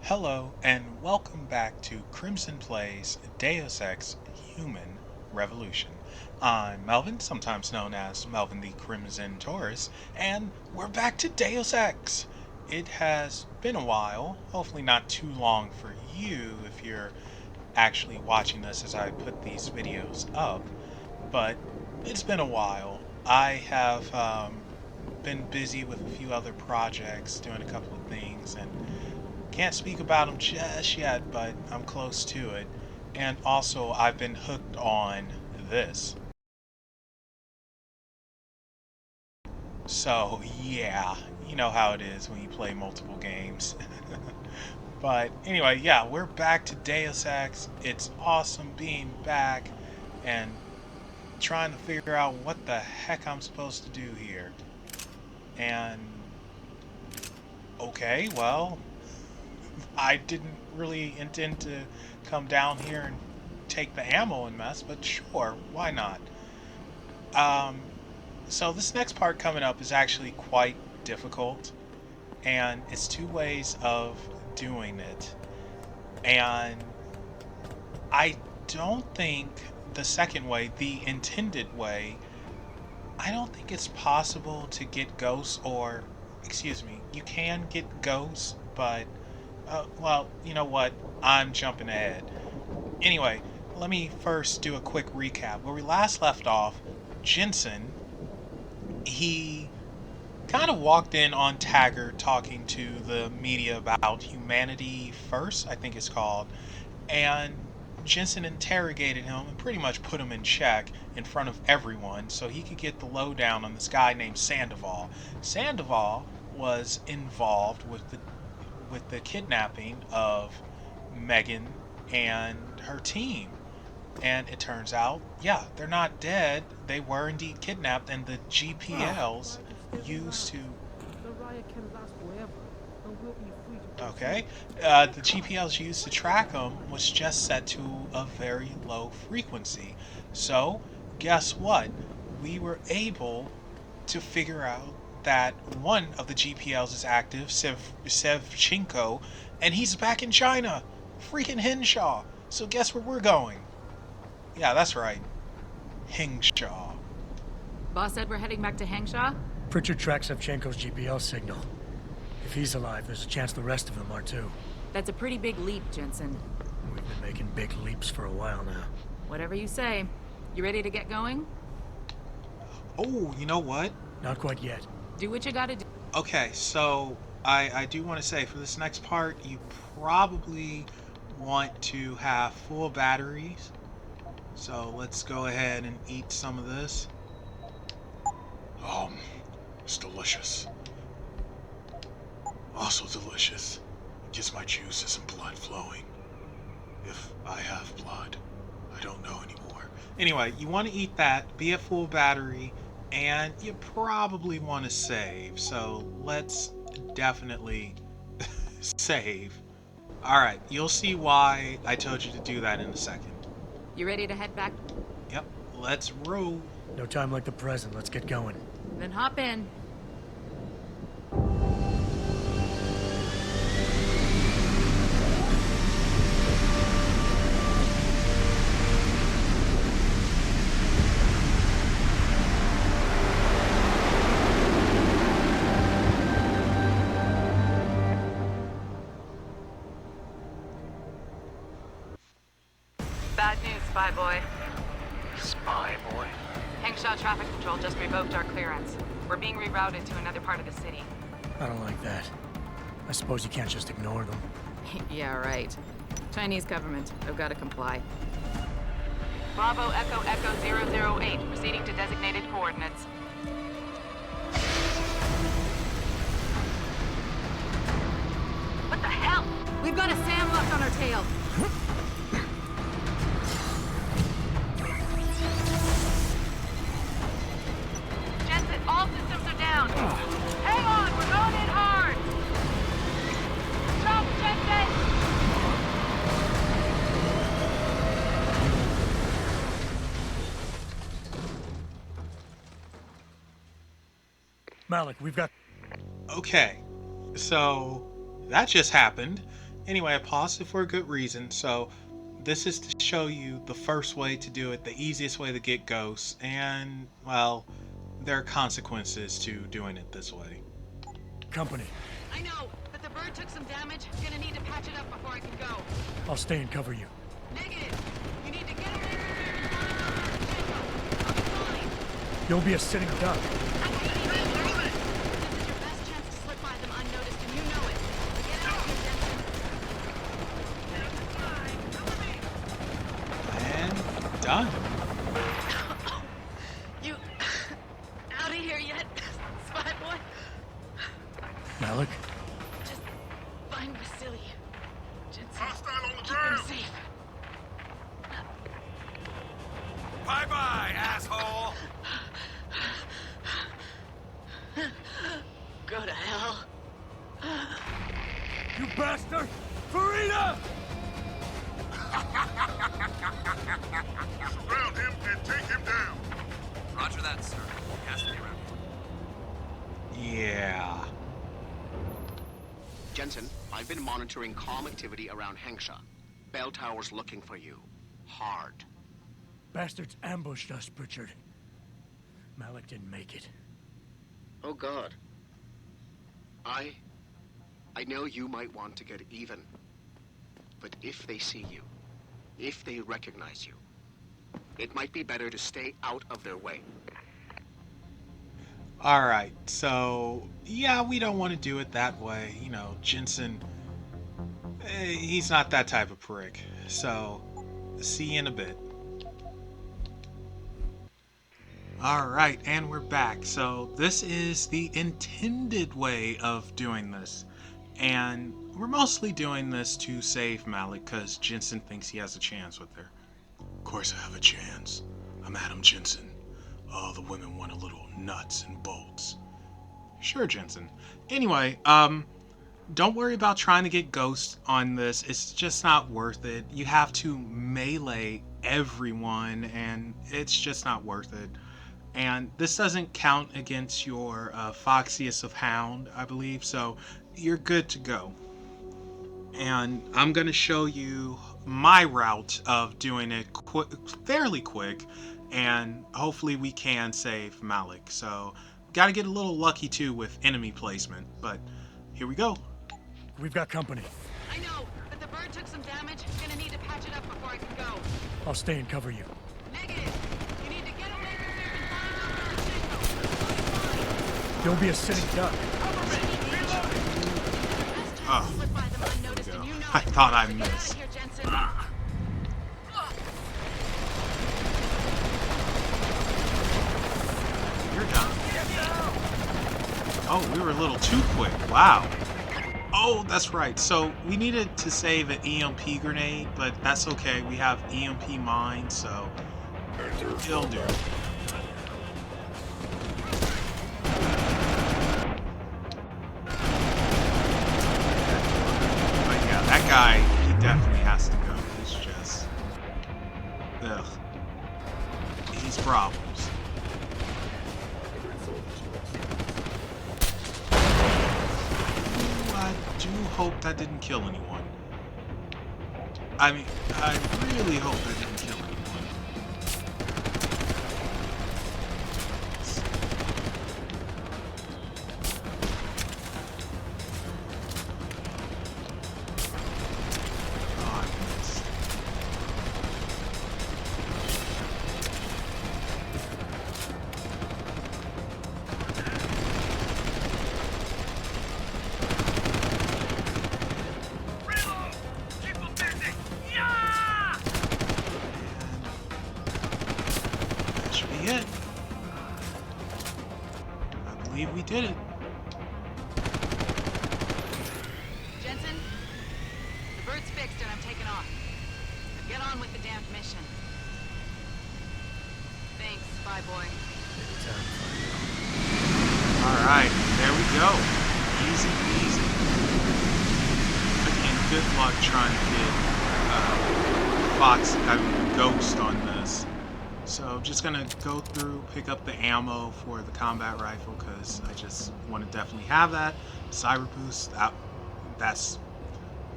Hello, and welcome back to Crimson Plays Deus Ex Human Revolution. I'm Melvin, sometimes known as Melvin the Crimson Taurus, and we're back to Deus Ex. It has been a while, hopefully not too long for you if you're actually watching this as I put these videos up, but it's been a while. I have been busy with a few other projects, doing a couple of things, and can't speak about them just yet, but I'm close to it. And also, I've been hooked on this. So, yeah, you know how it is when you play multiple games. But anyway, yeah, we're back to Deus Ex. It's awesome being back and trying to figure out what the heck I'm supposed to do here. And, okay, well, I didn't really intend to come down here and take the ammo and mess, but sure, why not? Um, so this next part coming up is actually quite difficult, and it's two ways of doing it. And I don't think the second way, the intended way, I don't think it's possible to get ghosts, or, excuse me, you can get ghosts, but, well, you know what? I'm jumping ahead. Anyway, let me first do a quick recap. Where we last left off, Jensen, he kind of walked in on Taggart talking to the media about Humanity First, I think it's called, and Jensen interrogated him and pretty much put him in check in front of everyone so he could get the lowdown on this guy named Sandoval. Sandoval was involved with the kidnapping of Megan and her team. And it turns out, yeah, they're not dead. They were indeed kidnapped, and the GPLs used to. Okay, the GPLs used to track them was just set to a very low frequency. So, guess what? We were able to figure out that one of the GPLs is active, Sevchenko, and he's back in China. Freaking Henshaw. So guess where we're going? Yeah, that's right. Hengsha. Boss said we're heading back to Hengsha? Pritchard tracks Shevchenko's GPL signal. If he's alive, there's a chance the rest of them are too. That's a pretty big leap, Jensen. We've been making big leaps for a while now. Whatever you say. You ready to get going? Oh, you know what? Not quite yet. Do what you gotta do. Okay, so I do want to say for this next part, you probably want to have full batteries. So let's go ahead and eat some of this. It's delicious. Also delicious. It gets my juices and blood flowing. If I have blood. I don't know anymore. Anyway, you want to eat that, be at full battery, and you probably want to save. So let's definitely save. Alright, you'll see why I told you to do that in a second. You ready to head back? Yep, let's roll. No time like the present. Let's get going. Then hop in. Bad news, Spy Boy. Spy boy. Hengsha Traffic Control just revoked our clearance. We're being rerouted to another part of the city. I don't like that. I suppose you can't just ignore them. Yeah, right. Chinese government. I've gotta comply. Bravo Echo Echo 008, proceeding to designated coordinates. What the hell? We've got a SAM locked on our tail. Jensen, all systems are down. Hang on, we're going in hard. Jump, Jensen! Malak, we've got... Okay, so that just happened, Anyway, I paused it for a good reason, so this is to show you the first way to do it, the easiest way to get ghosts, and, well, there are consequences to doing it this way. Company. I know, but the bird took some damage. Gonna need to patch it up before I can go. I'll stay and cover you. Negative. You need to get over here and find I'll be fine. You'll be a sitting duck. This is your best chance to slip by them unnoticed, and you know it. Get out of here, Jensen. And done. You out of here yet, spy boy? Malak? Just find Vasily. Jensen, Hostile on the keep him ground! safe. Bye-bye, asshole! Go to hell. You bastard! Farida! Surround him and take him down! Roger that, sir. He has to be around here. Yeah. Jensen, I've been monitoring comm activity around Hengsha. Beltower's looking for you. Hard. Bastards ambushed us, Pritchard. Malak didn't make it. Oh God. I know you might want to get even. But if they see you, if they recognize you, it might be better to stay out of their way. Alright, so, yeah, we don't want to do it that way. You know, Jensen, he's not that type of prick. So, see you in a bit. Alright, and we're back. So, this is the intended way of doing this. And we're mostly doing this to save Malak, because Jensen thinks he has a chance with her. Of course I have a chance. I'm Adam Jensen. Oh, the women want a little nuts and bolts. Sure, Jensen. Anyway, don't worry about trying to get ghosts on this. It's just not worth it. You have to melee everyone, and it's just not worth it. And this doesn't count against your Foxiest of Hound, I believe, so you're good to go. And I'm going to show you my route of doing it fairly quick, and hopefully we can save Malak. So, got to get a little lucky too with enemy placement, but here we go. We've got company. I know, but the bird took some damage. Gonna need to patch it up before I can go. I'll stay and cover you. Negative. You need to get over here and find You'll be a sitting duck. Oh, slip by them unnoticed, there and we you go. know I it. thought I Get out of missed. here, Jensen. You're done. Oh, we were a little too quick. Wow. Oh, that's right. So we needed to save an EMP grenade, but that's okay. We have EMP mine, so it'll do. But yeah, that guy, he definitely has to go. He's just... ugh. He's problems. I do hope that didn't kill anyone. I mean, I really hope that didn't kill anyone. Oh, I missed. That should be it. I believe we did it. Jensen, the bird's fixed and I'm taking off. Get on with the damned mission. Thanks, spy boy. Alright, there we go. Easy peasy. Again, good luck trying to get Ghost on this. So just gonna go through, pick up the ammo for the combat rifle because I just want to definitely have that. Cyber boost, that's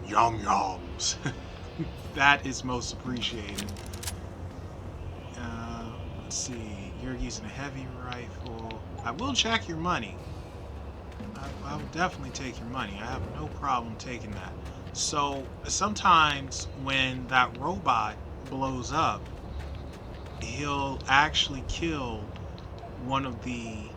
Yum yums. That is most appreciated. Let's see. You're using a heavy rifle. I will check your money. I will definitely take your money. I have no problem taking that. So sometimes when that robot blows up, he'll actually kill one of the...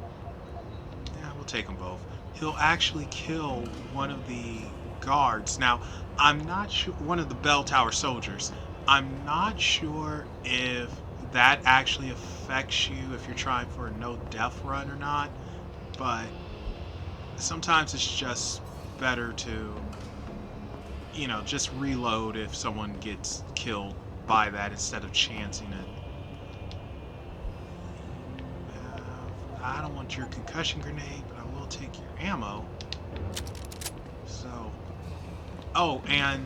Yeah, we'll take them both. He'll actually kill one of the guards. Now, I'm not sure... One of the Beltower soldiers. I'm not sure if that actually affects you if you're trying for a no-death run or not. But sometimes it's just better to, you know, just reload if someone gets killed by that instead of chancing it. I don't want your concussion grenade, but I will take your ammo. So, oh, and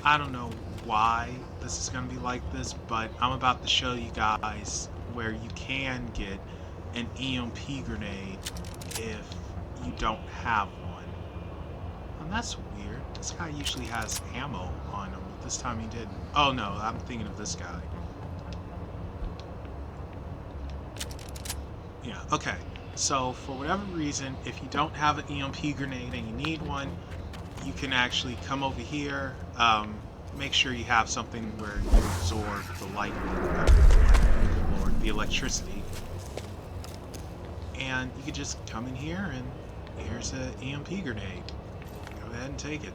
I don't know why this is going to be like this, but I'm about to show you guys where you can get an EMP grenade if you don't have one. And that's weird. This guy usually has ammo on him, but this time he didn't. Oh no, I'm thinking of this guy. Yeah, okay. So for whatever reason, if you don't have an EMP grenade and you need one, you can actually come over here. Make sure you have something where you absorb the light or the electricity. And you can just come in here and here's an EMP grenade. Go ahead and take it.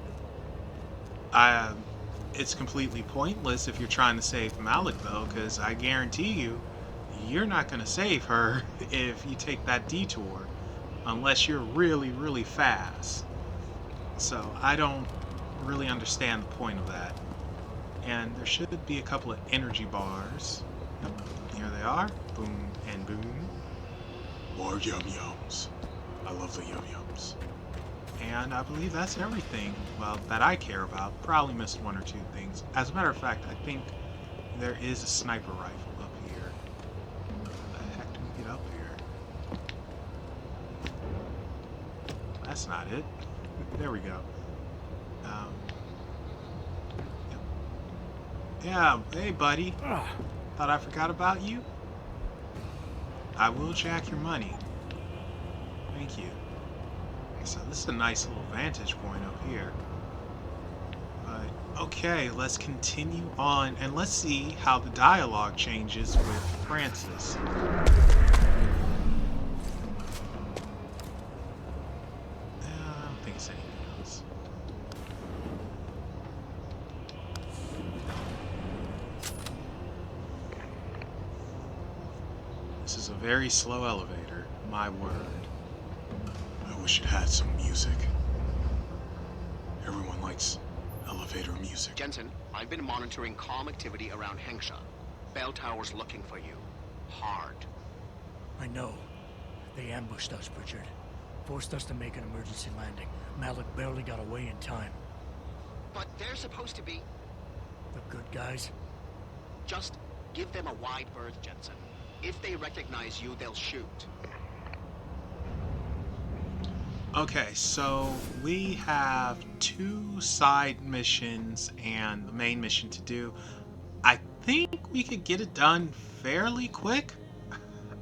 It's completely pointless if you're trying to save Malak though, because I guarantee you, you're not going to save her if you take that detour, unless you're really, really fast. So I don't really understand the point of that. And there should be a couple of energy bars. Yep, here they are. Boom and boom. More yum yums. I love the yum yums. And I believe that's everything, well, that I care about. Probably missed one or two things. As a matter of fact, I think there is a sniper rifle up here. How the heck do we get up here? That's not it. There we go. Yeah, hey buddy. Thought I forgot about you? I will jack your money. Thank you. So this is a nice little vantage point up here. But okay, let's continue on and let's see how the dialogue changes with Francis. I don't think it's anything else. This is a very slow elevator, my word. I wish it had some music. Everyone likes elevator music. Jensen, I've been monitoring comm activity around Hengsha. Beltower's looking for you. Hard. I know. They ambushed us, Richard. Forced us to make an emergency landing. Malak barely got away in time. But they're supposed to be... The good guys? Just give them a wide berth, Jensen. If they recognize you, they'll shoot. Okay, so we have 2 side missions and the main mission to do. I think we could get it done fairly quick,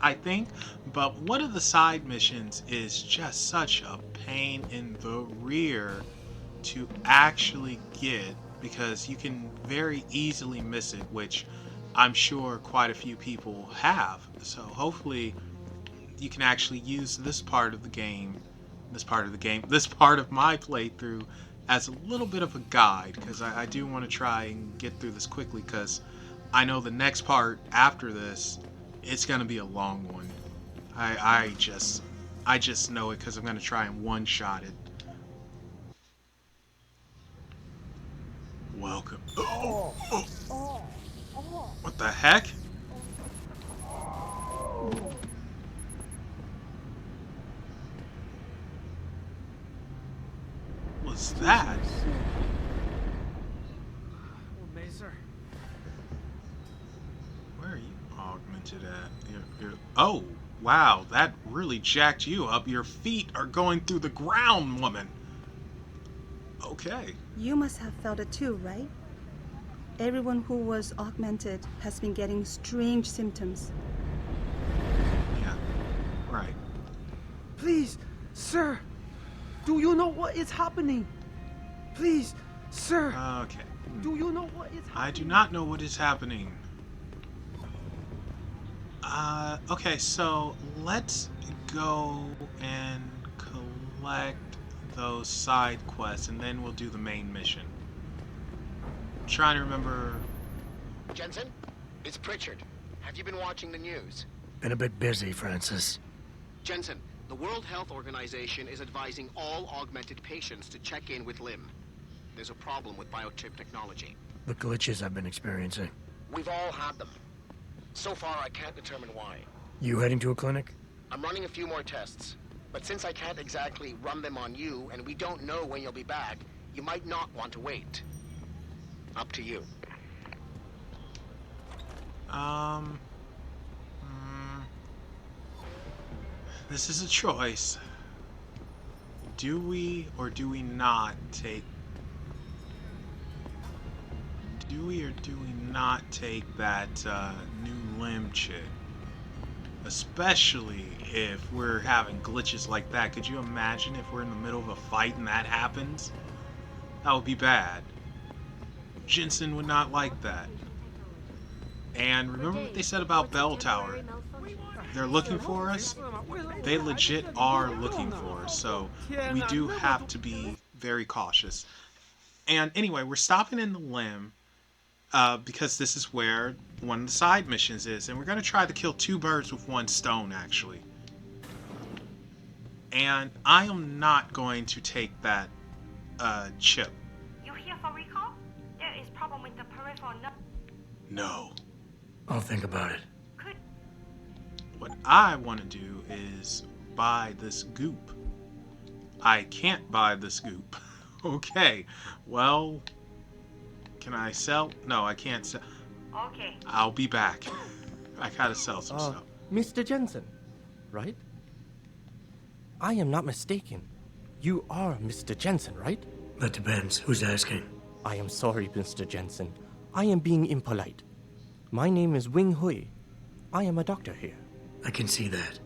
I think, but one of the side missions is just such a pain in the rear to actually get because you can very easily miss it, which I'm sure quite a few people have. So hopefully you can actually use this part of my playthrough as a little bit of a guide, because I do want to try and get through this quickly, because I know the next part after this, it's going to be a long one. I just know it because I'm going to try and one-shot it. Welcome. Oh. What the heck? What's that? Where are you augmented at? Oh, wow, that really jacked you up. Your feet are going through the ground, woman. Okay. You must have felt it too, right? Everyone who was augmented has been getting strange symptoms. Yeah, right. Please, sir. Do you know what is happening? Please, sir. Okay. Do you know what is happening? I do not know what is happening. Okay, so let's go and collect those side quests, and then we'll do the main mission. I'm trying to remember. Jensen, it's Pritchard. Have you been watching the news? Been a bit busy, Francis. Jensen, the World Health Organization is advising all augmented patients to check in with Lim. There's a problem with biochip technology. The glitches I've been experiencing. We've all had them. So far, I can't determine why. You heading to a clinic? I'm running a few more tests. But since I can't exactly run them on you, and we don't know when you'll be back, you might not want to wait. Up to you. This is a choice. Do we or do we not take... Do we or do we not take that new limb chick? Especially if we're having glitches like that. Could you imagine if we're in the middle of a fight and that happens? That would be bad. Jensen would not like that. And remember what they said about Beltower. They're looking for us. They legit are looking for us. So we do have to be very cautious. And anyway, we're stopping in the limb. Because this is where one of the side missions is. And we're going to try to kill 2 birds with 1 stone, actually. And I am not going to take that chip. You here for recall? There is problem with the peripheral nerve. No. I'll think about it. Could... What I want to do is buy this goop. I can't buy this goop. Okay. Well... Can I sell? No, I can't sell. Okay. I'll be back. I gotta sell some stuff. Mr. Jensen, right? I am not mistaken. You are Mr. Jensen, right? That depends. Who's asking? I am sorry, Mr. Jensen. I am being impolite. My name is Wing Hui. I am a doctor here. I can see that.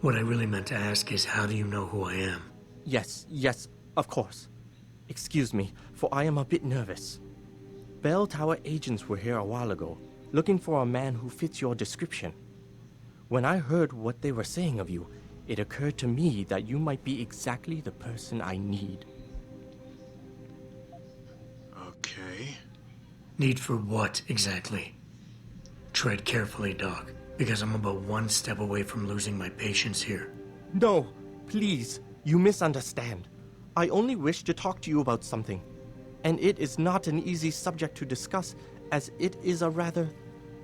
What I really meant to ask is, how do you know who I am? Yes, of course. Excuse me, for I am a bit nervous. Beltower agents were here a while ago, looking for a man who fits your description. When I heard what they were saying of you, it occurred to me that you might be exactly the person I need. Okay. Need for what, exactly? Tread carefully, Doc, because I'm about 1 step away from losing my patience here. No, please, you misunderstand. I only wish to talk to you about something. And it is not an easy subject to discuss, as it is a rather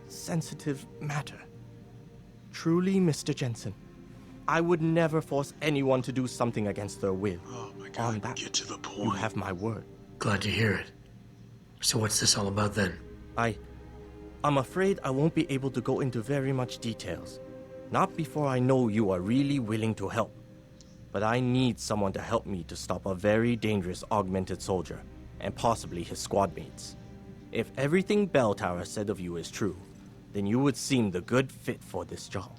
sensitive matter. Truly, Mr. Jensen, I would never force anyone to do something against their will. Oh my God, On that, get to the point. You have my word. Glad to hear it. So what's this all about then? I'm afraid I won't be able to go into very much details. Not before I know you are really willing to help. But I need someone to help me to stop a very dangerous augmented soldier, and possibly his squad mates. If everything Beltower said of you is true, then you would seem the good fit for this job.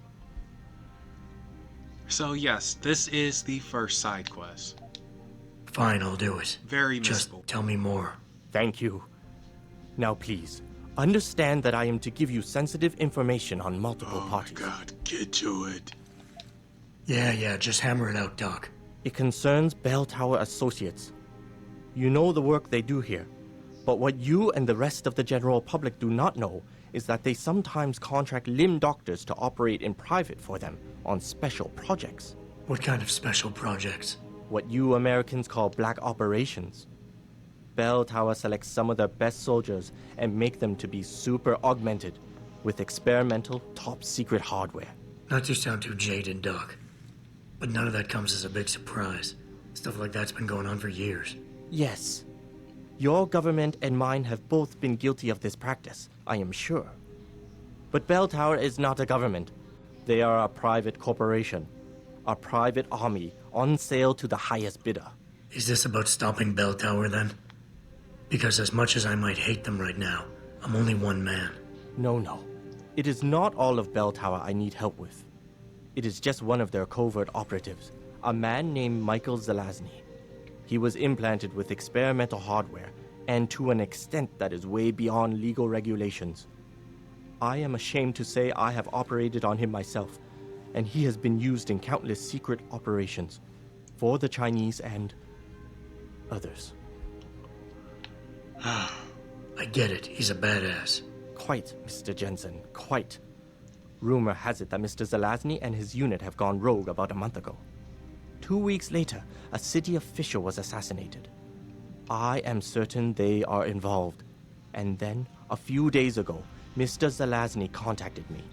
So yes, this is the first side quest. Fine, I'll do it. Very Just missable. tell me more. Thank you. Now please, understand that I am to give you sensitive information on multiple parties. Oh my God, get to it. Yeah, just hammer it out, Doc. It concerns Beltower Associates. You know the work they do here, but what you and the rest of the general public do not know is that they sometimes contract limb doctors to operate in private for them on special projects. What kind of special projects? What you Americans call black operations. Beltower selects some of their best soldiers and make them to be super augmented with experimental top-secret hardware. Not to sound too jaded, Doc, but none of that comes as a big surprise. Stuff like that's been going on for years. Yes. Your government and mine have both been guilty of this practice, I am sure. But Beltower is not a government. They are a private corporation. A private army on sale to the highest bidder. Is this about stopping Beltower then? Because as much as I might hate them right now, I'm only one man. No. It is not all of Beltower I need help with. It is just one of their covert operatives, a man named Michael Zelazny. He was implanted with experimental hardware, and to an extent that is way beyond legal regulations. I am ashamed to say I have operated on him myself, and he has been used in countless secret operations for the Chinese and others. I get it. He's a badass. Quite, Mr. Jensen, quite. Rumor has it that Mr. Zelazny and his unit have gone rogue about a month ago. 2 weeks later, a city official was assassinated. I am certain they are involved. And then, a few days ago, Mr. Zelazny contacted me.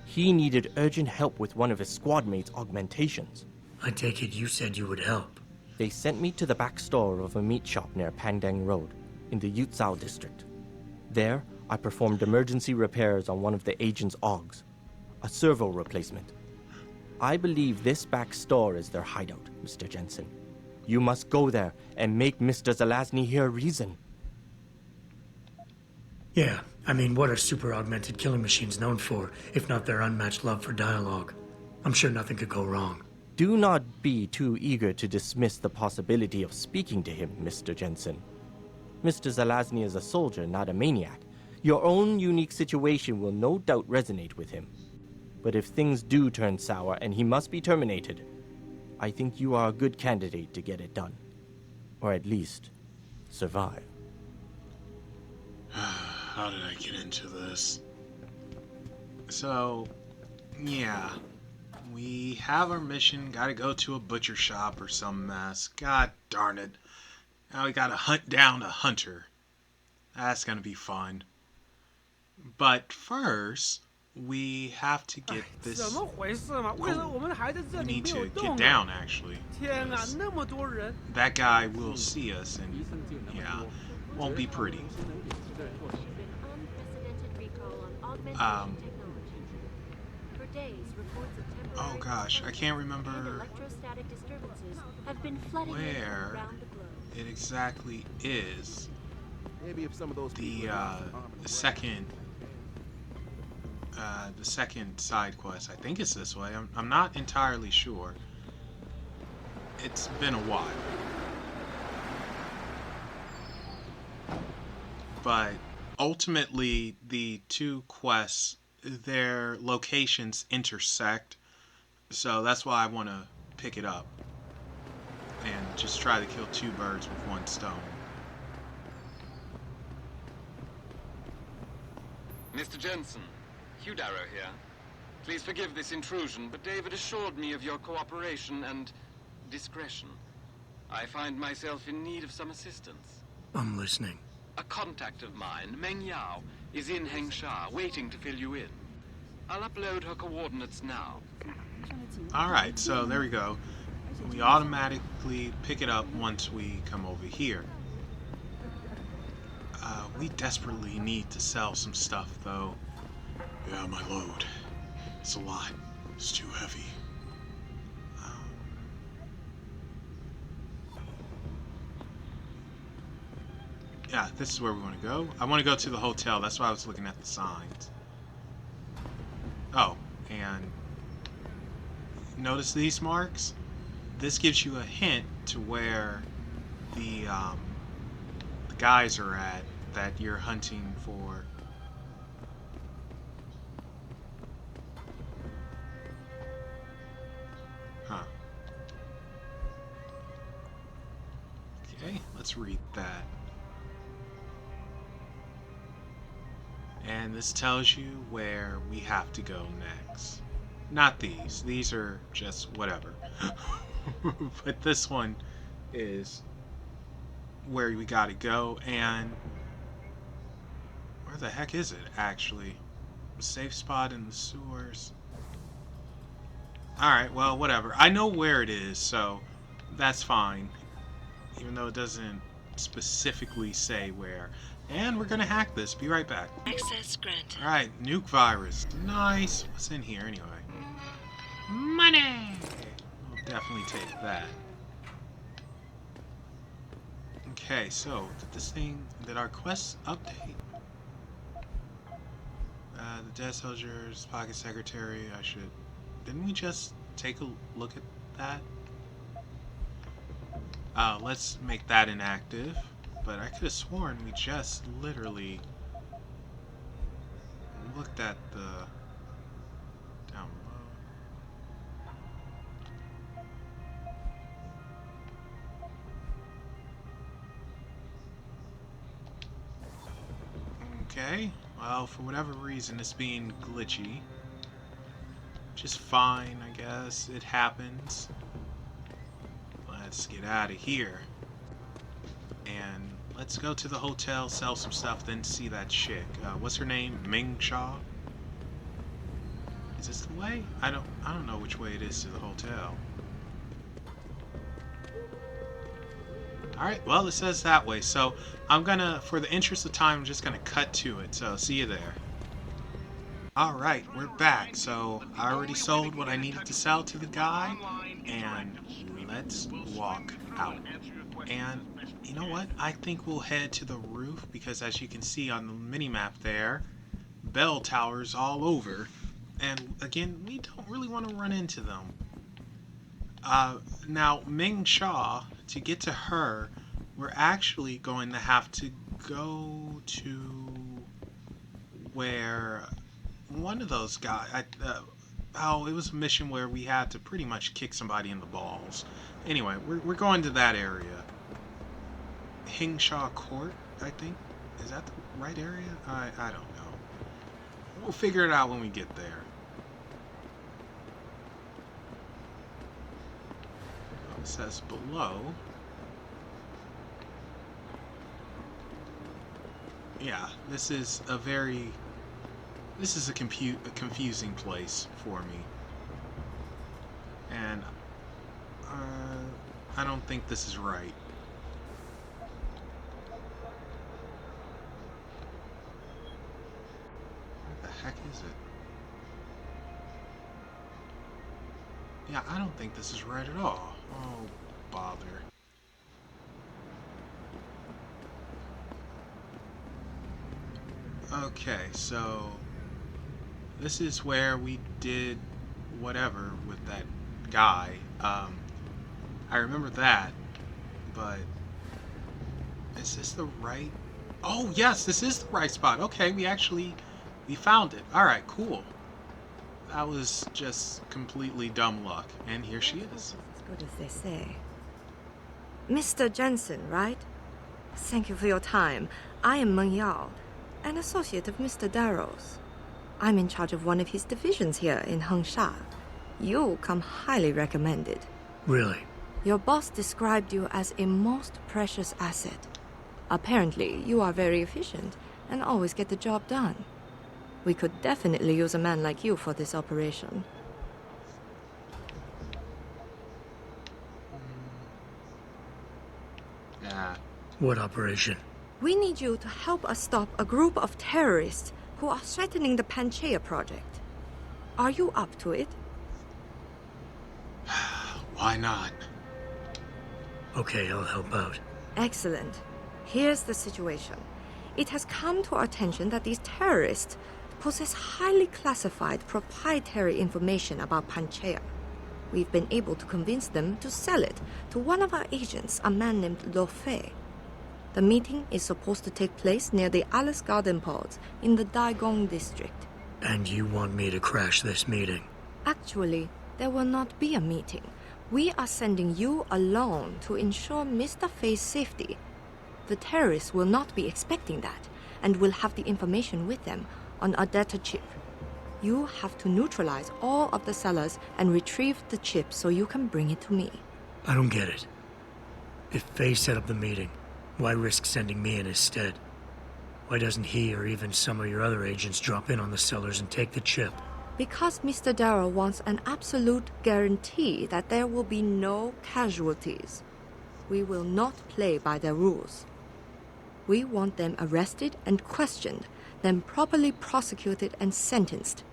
He needed urgent help with one of his squad mates' augmentations. I take it you said you would help. They sent me to the back store of a meat shop near Pangdang Road, in the Yutzao district. There, I performed emergency repairs on one of the agent's augs, a servo replacement. I believe this back store is their hideout, Mr. Jensen. You must go there and make Mr. Zelazny hear reason. Yeah, I mean, what are super augmented killing machines known for, if not their unmatched love for dialogue? I'm sure nothing could go wrong. Do not be too eager to dismiss the possibility of speaking to him, Mr. Jensen. Mr. Zelazny is a soldier, not a maniac. Your own unique situation will no doubt resonate with him. But if things do turn sour and he must be terminated, I think you are a good candidate to get it done. Or at least, survive. How did I get into this? So, yeah. We have our mission, gotta go to a butcher shop or some mess. God darn it. Now we gotta hunt down a hunter. That's gonna be fun. But first, we have to get this... Oh, we need to get down, actually. That guy will see us, and yeah, won't be pretty. Oh gosh, I can't remember where it exactly is. The second side quest. I think it's this way. I'm not entirely sure. It's been a while. But ultimately, the two quests, their locations intersect. So that's why I want to pick it up and just try to kill two birds with one stone. Mr. Jensen, Hugh Darrow here. Please forgive this intrusion, but David assured me of your cooperation and discretion. I find myself in need of some assistance. I'm listening. A contact of mine, Meng Yao, is in Hengsha, waiting to fill you in. I'll upload her coordinates now. Alright, so there we go. We automatically pick it up once we come over here. We desperately need to sell some stuff, though. Yeah, my load. It's a lot. It's too heavy. Yeah, this is where we want to go. I want to go to the hotel. That's why I was looking at the signs. Oh, and notice these marks? This gives you a hint to where the guys are at that you're hunting for. Huh. Okay, let's read that. And this tells you where we have to go next. Not these. These are just whatever. But this one is where we gotta go. And where the heck is it, actually? Safe spot in the sewers. Alright, well, whatever. I know where it is, so that's fine. Even though it doesn't specifically say where. And we're gonna hack this. Be right back. Access granted. Alright, nuke virus. Nice. What's in here anyway? Money! We'll definitely take that. Okay, so did our quest update? The dead soldier's pocket secretary, didn't we just take a look at that? Let's make that inactive, but I could have sworn we just literally looked at the down low. Okay, well, for whatever reason it's being glitchy. Just fine, I guess. It happens. Let's get out of here. And let's go to the hotel, sell some stuff, then see that chick. What's her name? Ming Shaw? Is this the way? I don't know which way it is to the hotel. Alright, well, it says that way. So I'm gonna, for the interest of time, I'm just gonna cut to it. So see you there. Alright, we're back. So I already sold what I needed to sell to the guy, and let's walk out. And you know what? I think we'll head to the roof, because as you can see on the mini-map there, bell towers all over. And again, we don't really want to run into them. Now, Ming Shaw, to get to her, we're actually going to have to go to where one of those guys, it was a mission where we had to pretty much kick somebody in the balls. Anyway, we're going to that area. Hengsha Court, I think. Is that the right area? I don't know. We'll figure it out when we get there. It says below. Yeah, this is a confusing place for me. And I don't think this is right. What the heck is it? Yeah, I don't think this is right at all. Oh, bother. Okay, so this is where we did whatever with that guy. I remember that, but is this the right? Oh yes, this is the right spot. Okay, we found it. All right, cool. That was just completely dumb luck, and here she is. As good as they say. Mr. Jensen, right? Thank you for your time. I am Meng Yao, an associate of Mr. Darrow's. I'm in charge of one of his divisions here in Hengsha. You come highly recommended. Really? Your boss described you as a most precious asset. Apparently, you are very efficient and always get the job done. We could definitely use a man like you for this operation. Yeah. What operation? We need you to help us stop a group of terrorists who are threatening the Panchaea project. Are you up to it? Why not? Okay, I'll help out. Excellent. Here's the situation. It has come to our attention that these terrorists possess highly classified proprietary information about Panchaea. We've been able to convince them to sell it to one of our agents, a man named Lo Fei. The meeting is supposed to take place near the Alice Garden pods in the Daigong district. And you want me to crash this meeting? Actually, there will not be a meeting. We are sending you alone to ensure Mr. Fei's safety. The terrorists will not be expecting that, and will have the information with them on a data chip. You have to neutralize all of the sellers and retrieve the chip so you can bring it to me. I don't get it. If Fei set up the meeting, why risk sending me in his stead? Why doesn't he or even some of your other agents drop in on the sellers and take the chip? Because Mr. Darrow wants an absolute guarantee that there will be no casualties. We will not play by their rules. We want them arrested and questioned, then properly prosecuted and sentenced.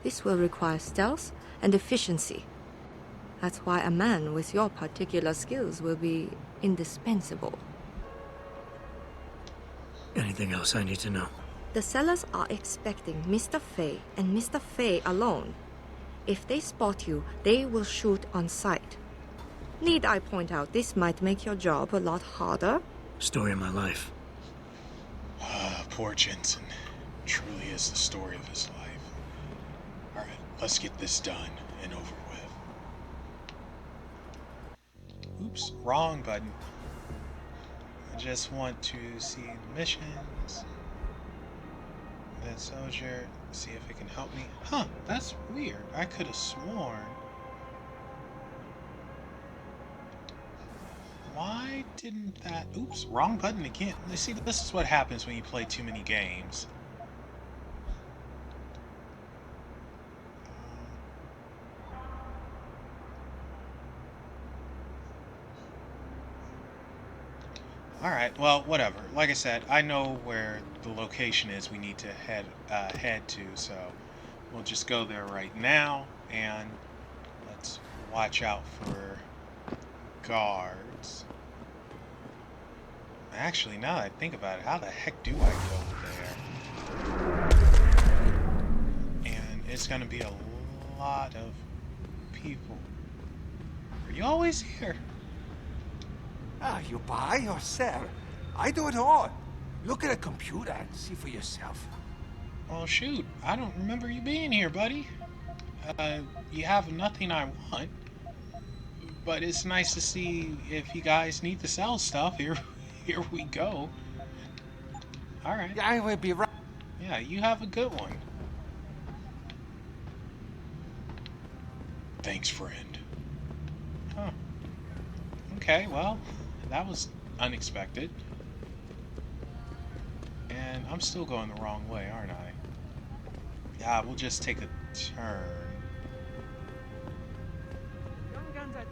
This will require stealth and efficiency. That's why a man with your particular skills will be indispensable. Anything else I need to know? The sellers are expecting Mr. Fei and Mr. Fei alone. If they spot you, they will shoot on sight. Need I point out this might make your job a lot harder? Story of my life. Poor Jensen. Truly is the story of his life. Alright, let's get this done and over with. Oops, wrong button. I just want to see the missions. That soldier, see if it can help me. Huh, that's weird. I could have sworn. Why didn't that... Oops, wrong button again. See, this is what happens when you play too many games. Alright, well, whatever. Like I said, I know where the location is we need to head to, so we'll just go there right now, and let's watch out for guards. Actually, now that I think about it, how the heck do I go there? And it's gonna be a lot of people. Are you always here? You buy or sell? I do it all. Look at a computer and see for yourself. Well, shoot. I don't remember you being here, buddy. You have nothing I want. But it's nice to see if you guys need to sell stuff. Here we go. Alright. I will be right. Yeah, you have a good one. Thanks, friend. Huh. Okay, well, that was unexpected. And I'm still going the wrong way, aren't I? Yeah, we'll just take a turn.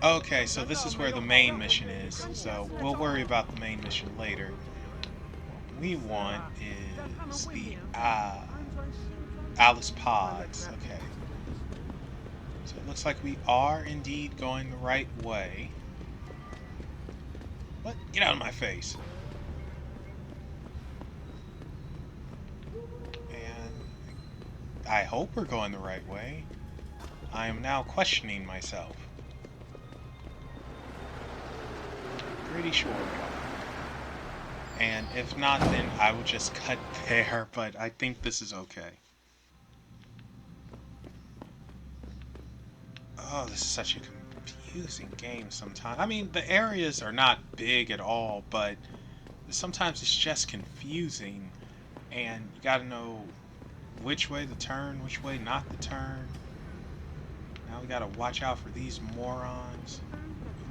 Okay, so this is where the main mission is, so we'll worry about the main mission later. What we want is the Alice pods. Okay. So it looks like we are indeed going the right way. What? Get out of my face. And I hope we're going the right way. I am now questioning myself. Pretty sure we are. And if not, then I will just cut there, but I think this is okay. Oh, this is such a confusing game sometimes. I mean, the areas are not big at all, but sometimes it's just confusing, and you gotta know which way to turn, which way not to turn. Now we gotta watch out for these morons.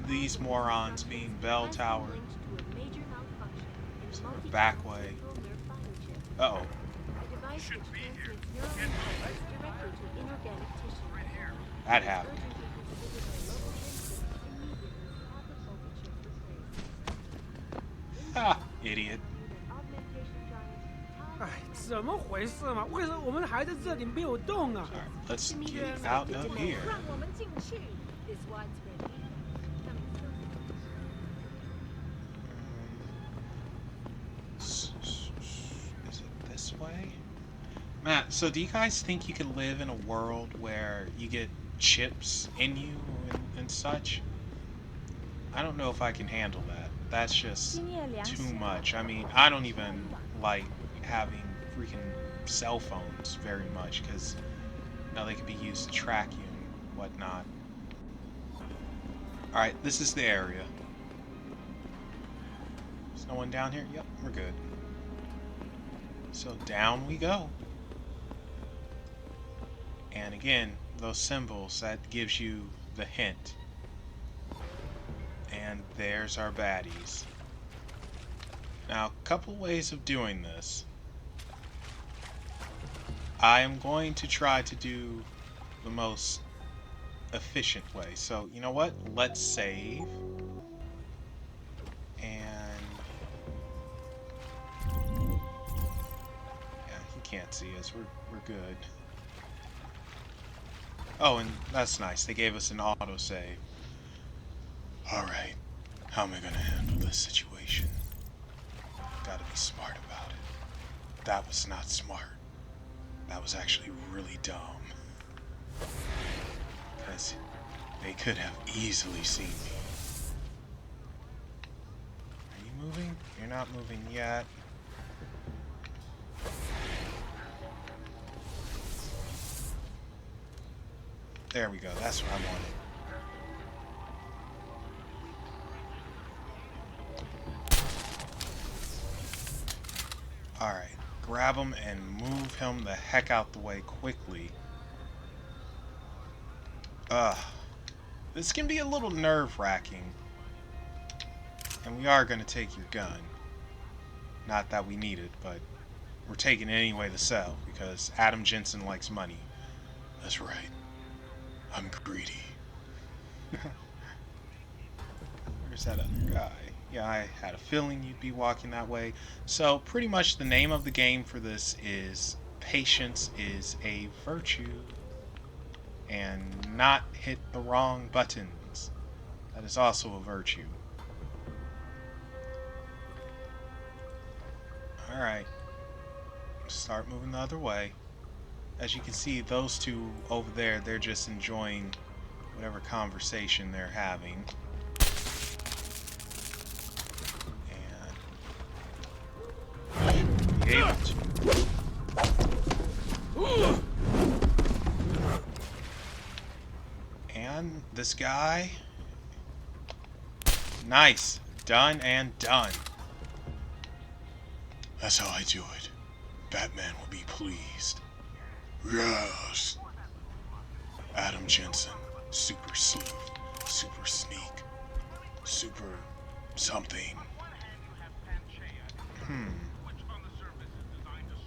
These morons being Beltower. So we're back way. Uh-oh. That happened. Ah, idiot. 哎，怎么回事嘛？为什么我们还在这里没有动啊？ Let's get out of here. Is it this way? Matt, so do you guys think you could live in a world where you get chips in you and such? I don't know if I can handle that. That's just too much. I mean, I don't even like having freaking cell phones very much because, you know, they could be used to track you and whatnot. Alright, this is the area. There's no one down here? Yep, we're good. So down we go. And again, those symbols, that gives you the hint. And there's our baddies. Now, a couple ways of doing this. I am going to try to do the most efficient way. So, you know what? Let's save. And yeah, he can't see us. We're good. Oh, and that's nice. They gave us an autosave. Alright. How am I gonna handle this situation? gotta be smart about it. That was not smart. That was actually really dumb. Because they could have easily seen me. Are you moving? You're not moving yet. There we go. That's what I wanted. Alright. Grab him and move him the heck out the way quickly. This can be a little nerve-wracking. And we are going to take your gun. Not that we need it, but we're taking it anyway to sell, because Adam Jensen likes money. That's right. I'm greedy. Where's that other guy? Yeah, I had a feeling you'd be walking that way. So, pretty much the name of the game for this is Patience is a Virtue. And not hit the wrong buttons. That is also a virtue. Alright. Start moving the other way. As you can see, those two over there, they're just enjoying whatever conversation they're having. And be able to. And this guy. Nice. Done and done. That's how I do it. Batman will be pleased. Yes. Adam Jensen. Super sleuth. Super sneak. Super something.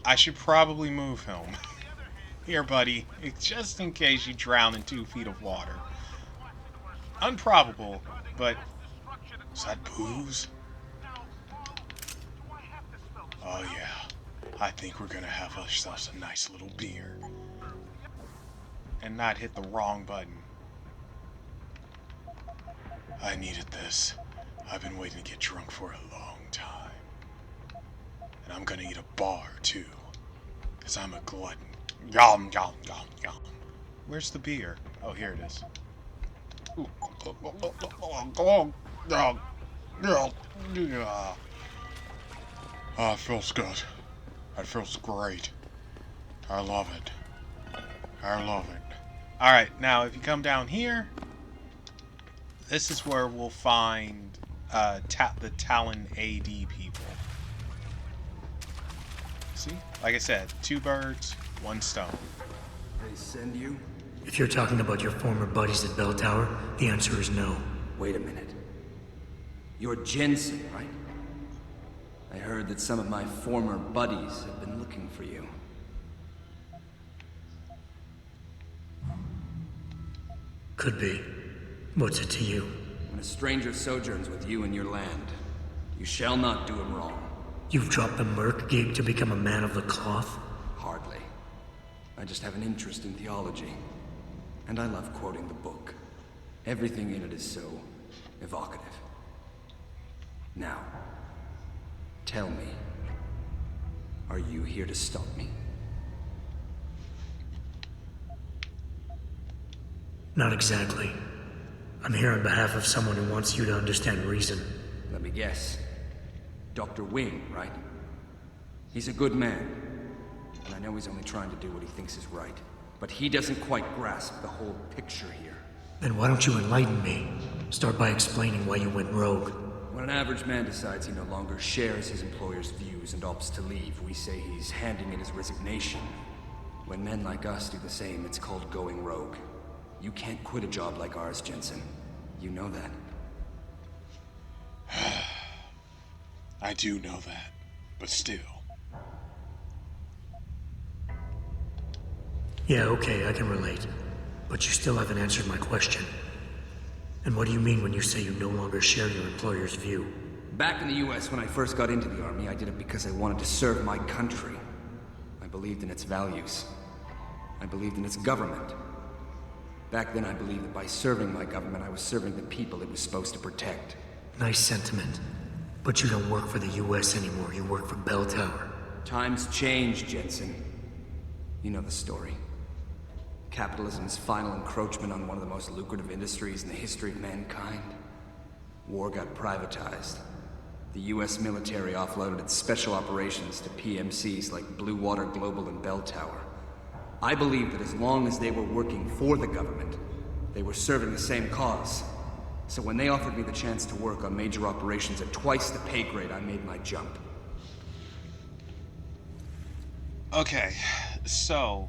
I should probably move him. Here, buddy. Just in case you drown in 2 feet of water. Unprobable, but... Is that booze? Oh yeah. I think we're gonna have ourselves a nice little beer. And not hit the wrong button. I needed this. I've been waiting to get drunk for a long time. And I'm gonna eat a bar, too. Because I'm a glutton. Yum, yum, yum, yum. Where's the beer? Oh, here it is. Oh, it feels good. It feels great. I love it. I love it. Alright, now if you come down here, this is where we'll find the Talon AD people. See? Like I said, 2 birds, 1 stone. They send you? If you're talking about your former buddies at Beltower, the answer is no. Wait a minute. You're Jensen, right? I heard that some of my former buddies have been looking for you. Could be. What's it to you? When a stranger sojourns with you in your land, you shall not do him wrong. You've dropped the merc gig to become a man of the cloth? Hardly. I just have an interest in theology. And I love quoting the book. Everything in it is so evocative. Now, tell me, are you here to stop me? Not exactly. I'm here on behalf of someone who wants you to understand reason. Let me guess. Dr. Wing, right? He's a good man. And I know he's only trying to do what he thinks is right. But he doesn't quite grasp the whole picture here. Then why don't you enlighten me? Start by explaining why you went rogue. When an average man decides he no longer shares his employer's views and opts to leave, we say he's handing in his resignation. When men like us do the same, it's called going rogue. You can't quit a job like ours, Jensen. You know that. I do know that, but still. Yeah, okay, I can relate. But you still haven't answered my question. And what do you mean when you say you no longer share your employer's view? Back in the US, when I first got into the Army, I did it because I wanted to serve my country. I believed in its values. I believed in its government. Back then, I believed that by serving my government, I was serving the people it was supposed to protect. Nice sentiment. But you don't work for the US anymore, you work for Beltower. Times change, Jensen. You know the story. Capitalism's final encroachment on one of the most lucrative industries in the history of mankind. War got privatized. The US military offloaded its special operations to PMCs like Blue Water Global and Beltower. I believe that as long as they were working for the government, they were serving the same cause. So when they offered me the chance to work on major operations at twice the pay grade, I made my jump. Okay, so...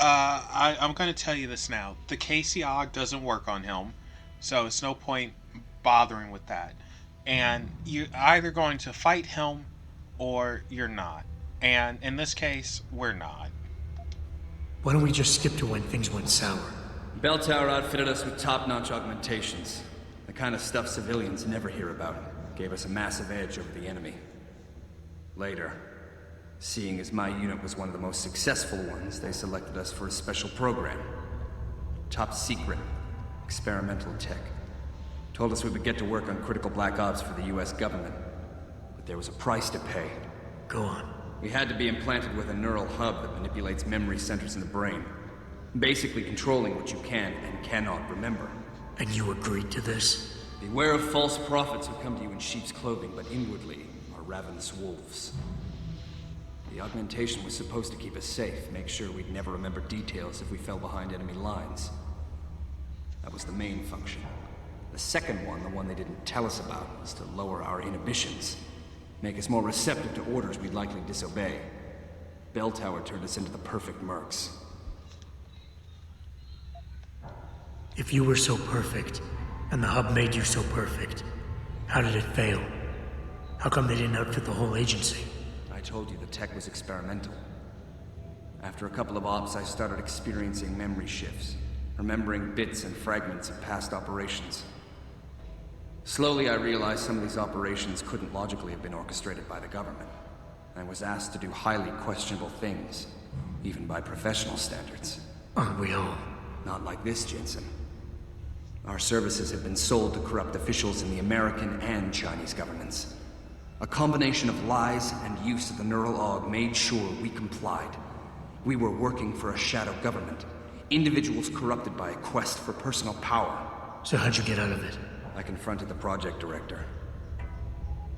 I'm gonna tell you this now. The KCOG doesn't work on him, so it's no point bothering with that. And you're either going to fight him, or you're not. And in this case, we're not. Why don't we just skip to when things went sour? Beltower outfitted us with top-notch augmentations. The kind of stuff civilians never hear about. Gave us a massive edge over the enemy. Later, seeing as my unit was one of the most successful ones, they selected us for a special program. Top secret, experimental tech. Told us we would get to work on critical black ops for the US government. But there was a price to pay. Go on. We had to be implanted with a neural hub that manipulates memory centers in the brain. Basically controlling what you can and cannot remember. And you agreed to this? Beware of false prophets who come to you in sheep's clothing, but inwardly are ravenous wolves. The augmentation was supposed to keep us safe, make sure we'd never remember details if we fell behind enemy lines. That was the main function. The second one, the one they didn't tell us about, was to lower our inhibitions. Make us more receptive to orders we'd likely disobey. Beltower turned us into the perfect mercs. If you were so perfect, and the hub made you so perfect, how did it fail? How come they didn't outfit the whole agency? I told you the tech was experimental. After a couple of ops, I started experiencing memory shifts, remembering bits and fragments of past operations. Slowly, I realized some of these operations couldn't logically have been orchestrated by the government. I was asked to do highly questionable things, even by professional standards. Aren't we all? Not like this, Jensen. Our services have been sold to corrupt officials in the American and Chinese governments. A combination of lies and use of the neural aug made sure we complied. We were working for a shadow government. Individuals corrupted by a quest for personal power. So how'd you get out of it? I confronted the project director.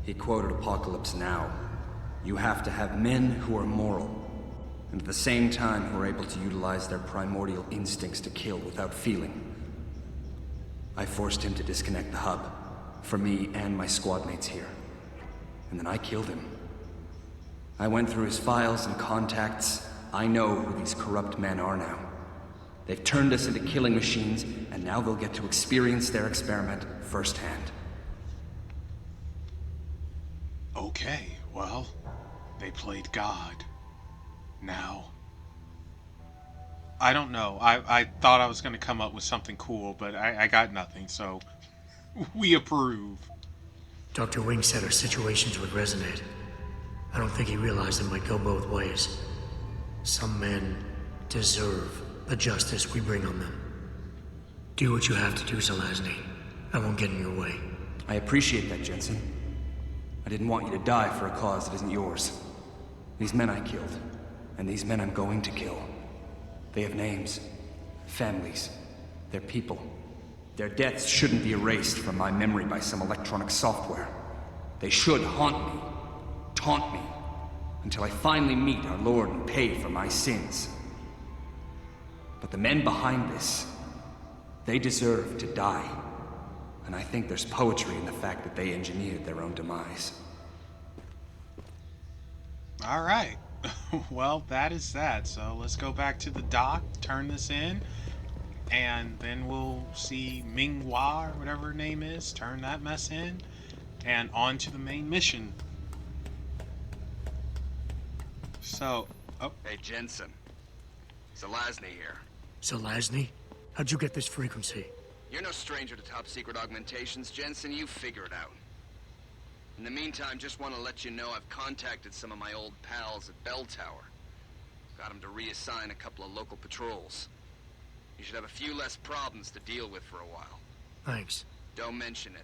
He quoted Apocalypse Now. You have to have men who are moral, and at the same time who are able to utilize their primordial instincts to kill without feeling. I forced him to disconnect the hub, for me and my squad mates here. And then I killed him. I went through his files and contacts. I know who these corrupt men are now. They've turned us into killing machines, and now they'll get to experience their experiment firsthand. Okay, well, they played God. Now... I don't know. I thought I was going to come up with something cool, but I got nothing, so we approve. Dr. Wing said our situations would resonate. I don't think he realized it might go both ways. Some men deserve the justice we bring on them. Do what you have to do, Zelazny. I won't get in your way. I appreciate that, Jensen. I didn't want you to die for a cause that isn't yours. These men I killed, and these men I'm going to kill. They have names, families, they're people. Their deaths shouldn't be erased from my memory by some electronic software. They should haunt me, taunt me, until I finally meet our Lord and pay for my sins. But the men behind this, they deserve to die. And I think there's poetry in the fact that they engineered their own demise. All right. Well, that is that. So let's go back to the dock, turn this in, and then we'll see Ming Hua, or whatever her name is, turn that mess in, and on to the main mission. So, Hey, Jensen. Zelazny here. Zelazny? How'd you get this frequency? You're no stranger to top secret augmentations, Jensen. You figure it out. In the meantime, just want to let you know I've contacted some of my old pals at Beltower. Got them to reassign a couple of local patrols. You should have a few less problems to deal with for a while. Thanks. Don't mention it.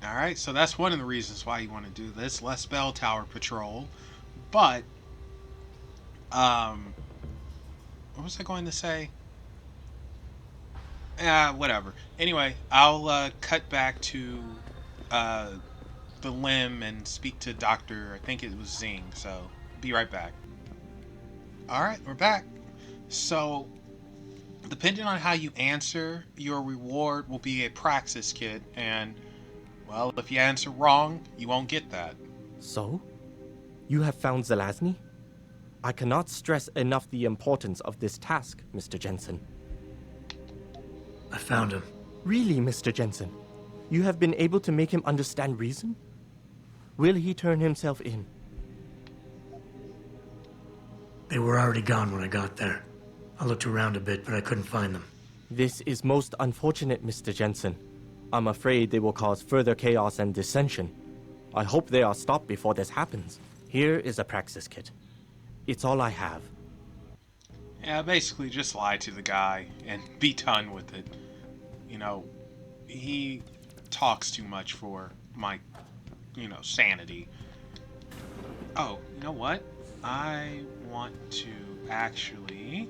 Alright, so that's one of the reasons why you want to do this. Less Beltower patrol. But, what was I going to say? Whatever. Anyway, I'll cut back to the limb and speak to Dr. I think it was Zing, so be right back. Alright, we're back. So, depending on how you answer, your reward will be a praxis kit, and, well, if you answer wrong, you won't get that. So? You have found Zelazny? I cannot stress enough the importance of this task, Mr. Jensen. I found him. Really, Mr. Jensen? You have been able to make him understand reason? Will he turn himself in? They were already gone when I got there. I looked around a bit, but I couldn't find them. This is most unfortunate, Mr. Jensen. I'm afraid they will cause further chaos and dissension. I hope they are stopped before this happens. Here is a praxis kit. It's all I have. Yeah, basically just lie to the guy and be done with it. You know, he talks too much for my, sanity. Oh, you know what? I want to actually...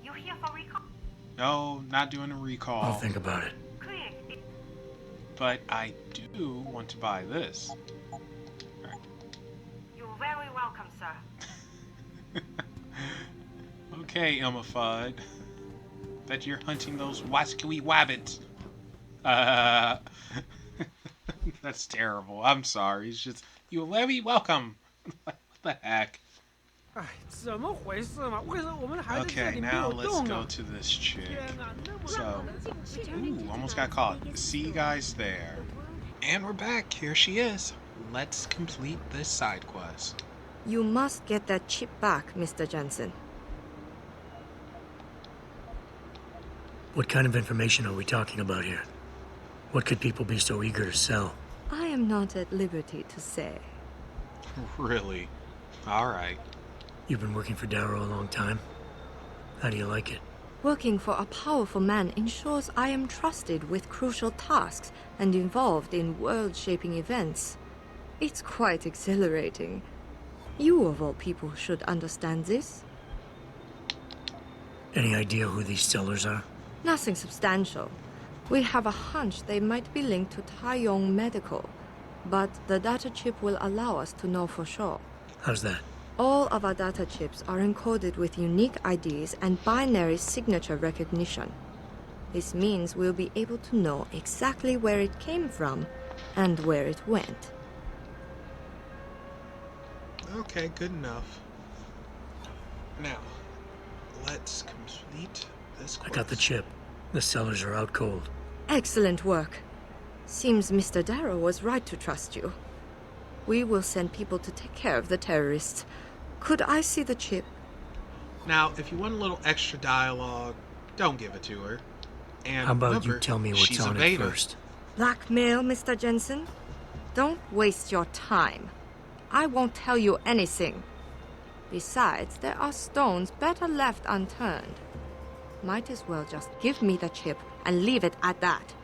You here for recall? No, not doing a recall. I'll think about it. But I do want to buy this. Right. You're very welcome, sir. Okay, Emma Fudd. Bet you're hunting those wascally wabbits. That's terrible. I'm sorry. It's just, you're very welcome. What the heck? Okay, now let's go to this chick. So, ooh, almost got caught. See you guys there. And we're back. Here she is. Let's complete this side quest. You must get that chip back, Mr. Jensen. What kind of information are we talking about here? What could people be so eager to sell? I am not at liberty to say. Really? Alright. You've been working for Darrow a long time? How do you like it? Working for a powerful man ensures I am trusted with crucial tasks and involved in world-shaping events. It's quite exhilarating. You, of all people, should understand this. Any idea who these sellers are? Nothing substantial. We have a hunch they might be linked to Taiyong Medical, but the data chip will allow us to know for sure. How's that? All of our data chips are encoded with unique IDs and binary signature recognition. This means we'll be able to know exactly where it came from and where it went. Okay, good enough. Now, let's complete this quest. I got the chip. The sellers are out cold. Excellent work. Seems Mr. Darrow was right to trust you. We will send people to take care of the terrorists. Could I see the chip? Now, if you want a little extra dialogue, don't give it to her. And how about remember, you tell me what's on it first? Blackmail, Mr. Jensen? Don't waste your time. I won't tell you anything. Besides, there are stones better left unturned. Might as well just give me the chip and leave it at that.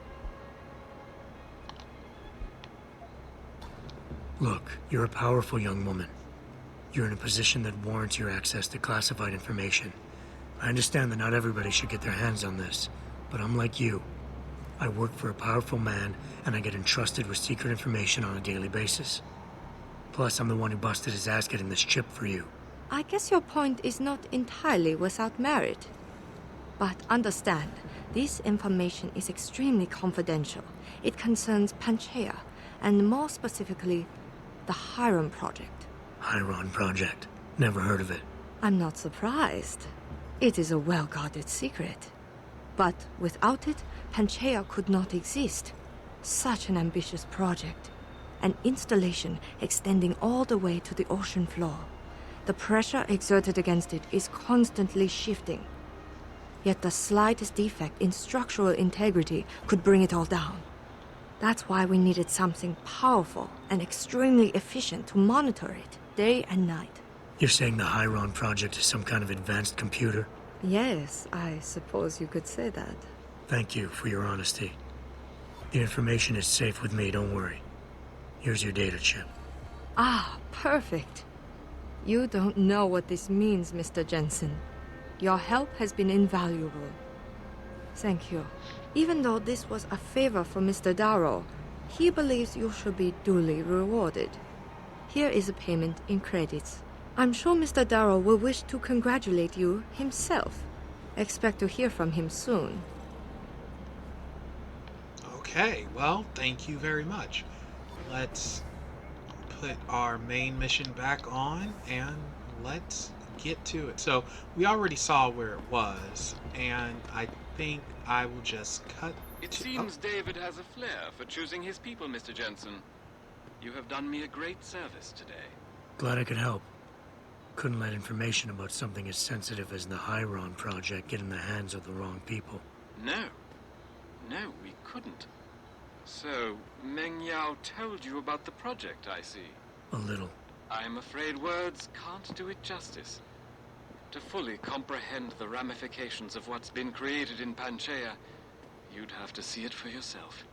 Look, you're a powerful young woman. You're in a position that warrants your access to classified information. I understand that not everybody should get their hands on this, but I'm like you. I work for a powerful man, and I get entrusted with secret information on a daily basis. Plus, I'm the one who busted his ass getting this chip for you. I guess your point is not entirely without merit. But understand, this information is extremely confidential. It concerns Panchaea, and more specifically, the Hiron Project. Hiron Project? Never heard of it. I'm not surprised. It is a well-guarded secret. But without it, Panchaea could not exist. Such an ambitious project. An installation extending all the way to the ocean floor. The pressure exerted against it is constantly shifting. Yet the slightest defect in structural integrity could bring it all down. That's why we needed something powerful and extremely efficient to monitor it, day and night. You're saying the Hiron Project is some kind of advanced computer? Yes, I suppose you could say that. Thank you for your honesty. The information is safe with me, don't worry. Here's your data chip. Ah, perfect. You don't know what this means, Mr. Jensen. Your help has been invaluable. Thank you. Even though this was a favor for Mr. Darrow, he believes you should be duly rewarded. Here is a payment in credits. I'm sure Mr. Darrow will wish to congratulate you himself. Expect to hear from him soon. Okay, well, thank you very much. Let's put our main mission back on and let's get to it. So we already saw where it was, and I think I will just cut It seems David has a flair for choosing his people, Mr. Jensen. You have done me a great service today. Glad I could help. Couldn't let information about something as sensitive as the Hyron project get in the hands of the wrong people. No. No, we couldn't. So, Meng Yao told you about the project, I see. A little. I'm afraid words can't do it justice. To fully comprehend the ramifications of what's been created in Panchaea, you'd have to see it for yourself.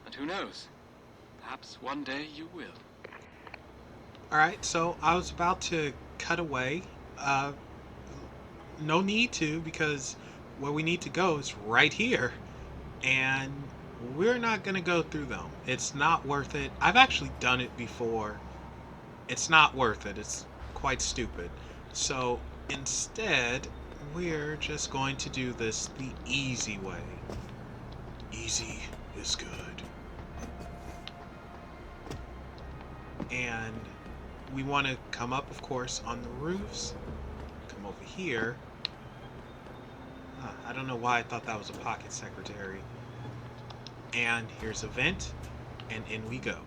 And who knows? Perhaps one day you will. Alright, so I was about to cut away. No need to, because where we need to go is right here. And we're not going to go through them. It's not worth it. I've actually done it before. It's not worth it. It's quite stupid. So instead, we're just going to do this the easy way. Easy is good. And we want to come up, of course, on the roofs. Come over here. I don't know why I thought that was a pocket secretary. And here's a vent, and in we go.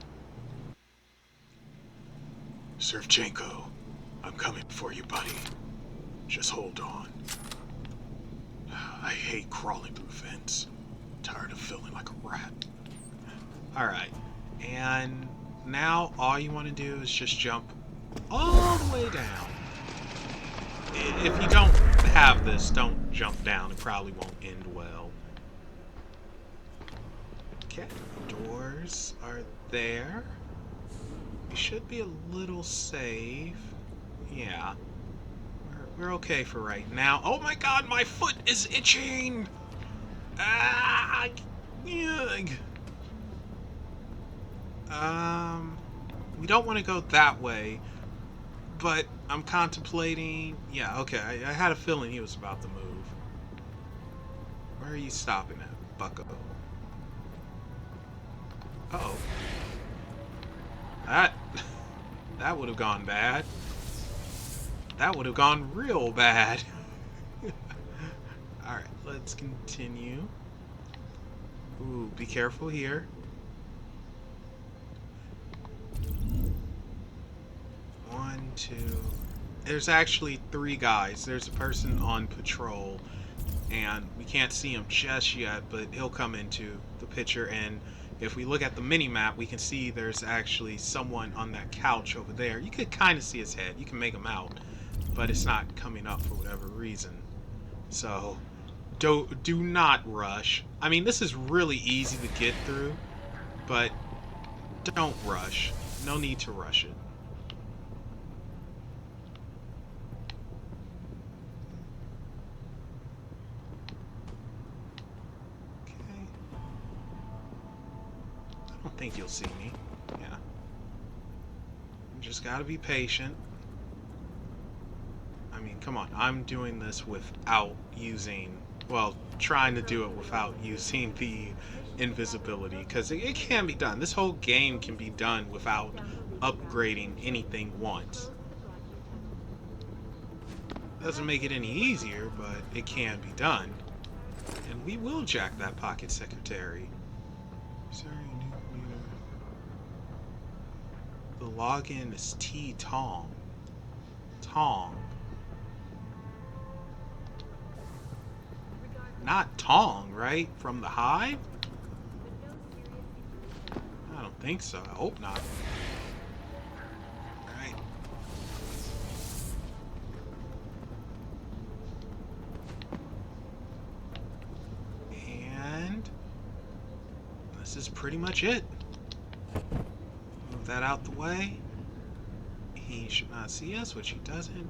Servchenko, I'm coming for you, buddy. Just hold on. I hate crawling through vents. Tired of feeling like a rat. Alright, and now all you want to do is just jump all the way down. If you don't have this, don't jump down. It probably won't end well. Okay, doors are there. We should be a little safe. Yeah. We're okay for right now. Oh my god, my foot is itching! Ah! Ugh. We don't want to go that way, but I'm contemplating... Yeah, okay, I had a feeling he was about to move. Where are you stopping at, bucko? Uh-oh. That would have gone bad. That would have gone real bad. Alright, let's continue. Ooh, be careful here. One, two... There's actually 3 guys. There's a person on patrol, and we can't see him just yet, but he'll come into the picture, and if we look at the mini-map, we can see there's actually someone on that couch over there. You could kind of see his head. You can make him out, but it's not coming up for whatever reason. So, do not rush. I mean, this is really easy to get through, but don't rush. No need to rush it. I don't think you'll see me. Yeah. You just gotta be patient. I mean, come on. I'm doing this without using... Well, trying to do it without using the invisibility. Because it can be done. This whole game can be done without upgrading anything once. Doesn't make it any easier, but it can be done. And we will jack that pocket secretary. Sorry. The login is T Tong. Tong. Not Tong, right? From the Hive? I don't think so. I hope not. Alright. And pretty much it. Move that out the way. He should not see us, which he doesn't.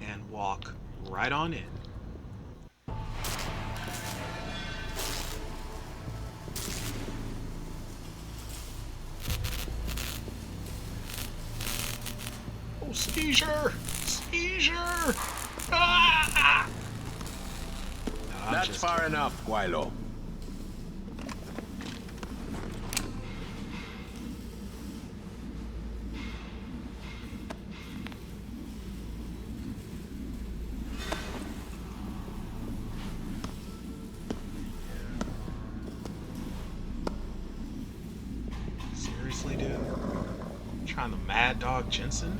And walk right on in. Oh, seizure! Seizure! Ah! No, That's far enough, Guaylo. Seriously, dude? Trying to mad dog Jensen?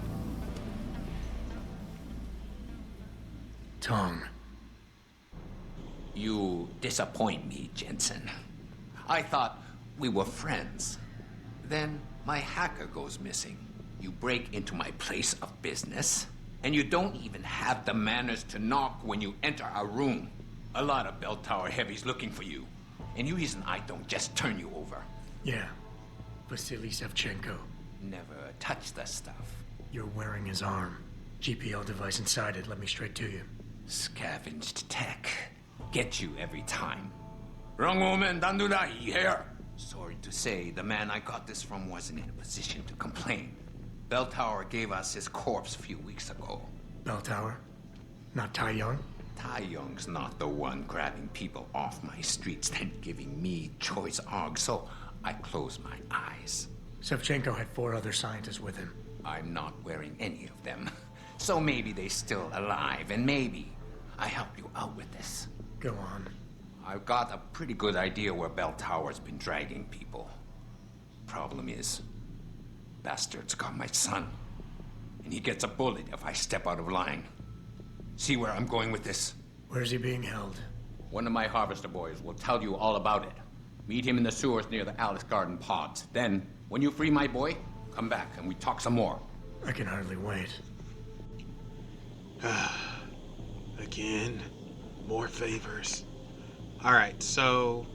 Tong. You disappoint me, Jensen. I thought we were friends. Then my hacker goes missing. You break into my place of business, and you don't even have the manners to knock when you enter our room. A lot of Beltower heavies looking for you. Any reason I don't just turn you over? Yeah. Vasily Sevchenko. Never touch the stuff. You're wearing his arm. GPL device inside it. Let me straight to you. Scavenged tech. Get you every time. Wrong woman, don't do that here. Sorry to say, the man I got this from wasn't in a position to complain. Beltower gave us his corpse a few weeks ago. Beltower? Not Tai Young? Tai Young's not the one grabbing people off my streets and giving me choice og, so I close my eyes. Sevchenko had 4 other scientists with him. I'm not wearing any of them. So maybe they're still alive, and maybe I help you out with this. Go on. I've got a pretty good idea where Beltower's been dragging people. Problem is, bastard's got my son. And he gets a bullet if I step out of line. See where I'm going with this? Where's he being held? One of my harvester boys will tell you all about it. Meet him in the sewers near the Alice Garden pods. Then, when you free my boy, come back and we talk some more. I can hardly wait. Again, more favors. Alright, so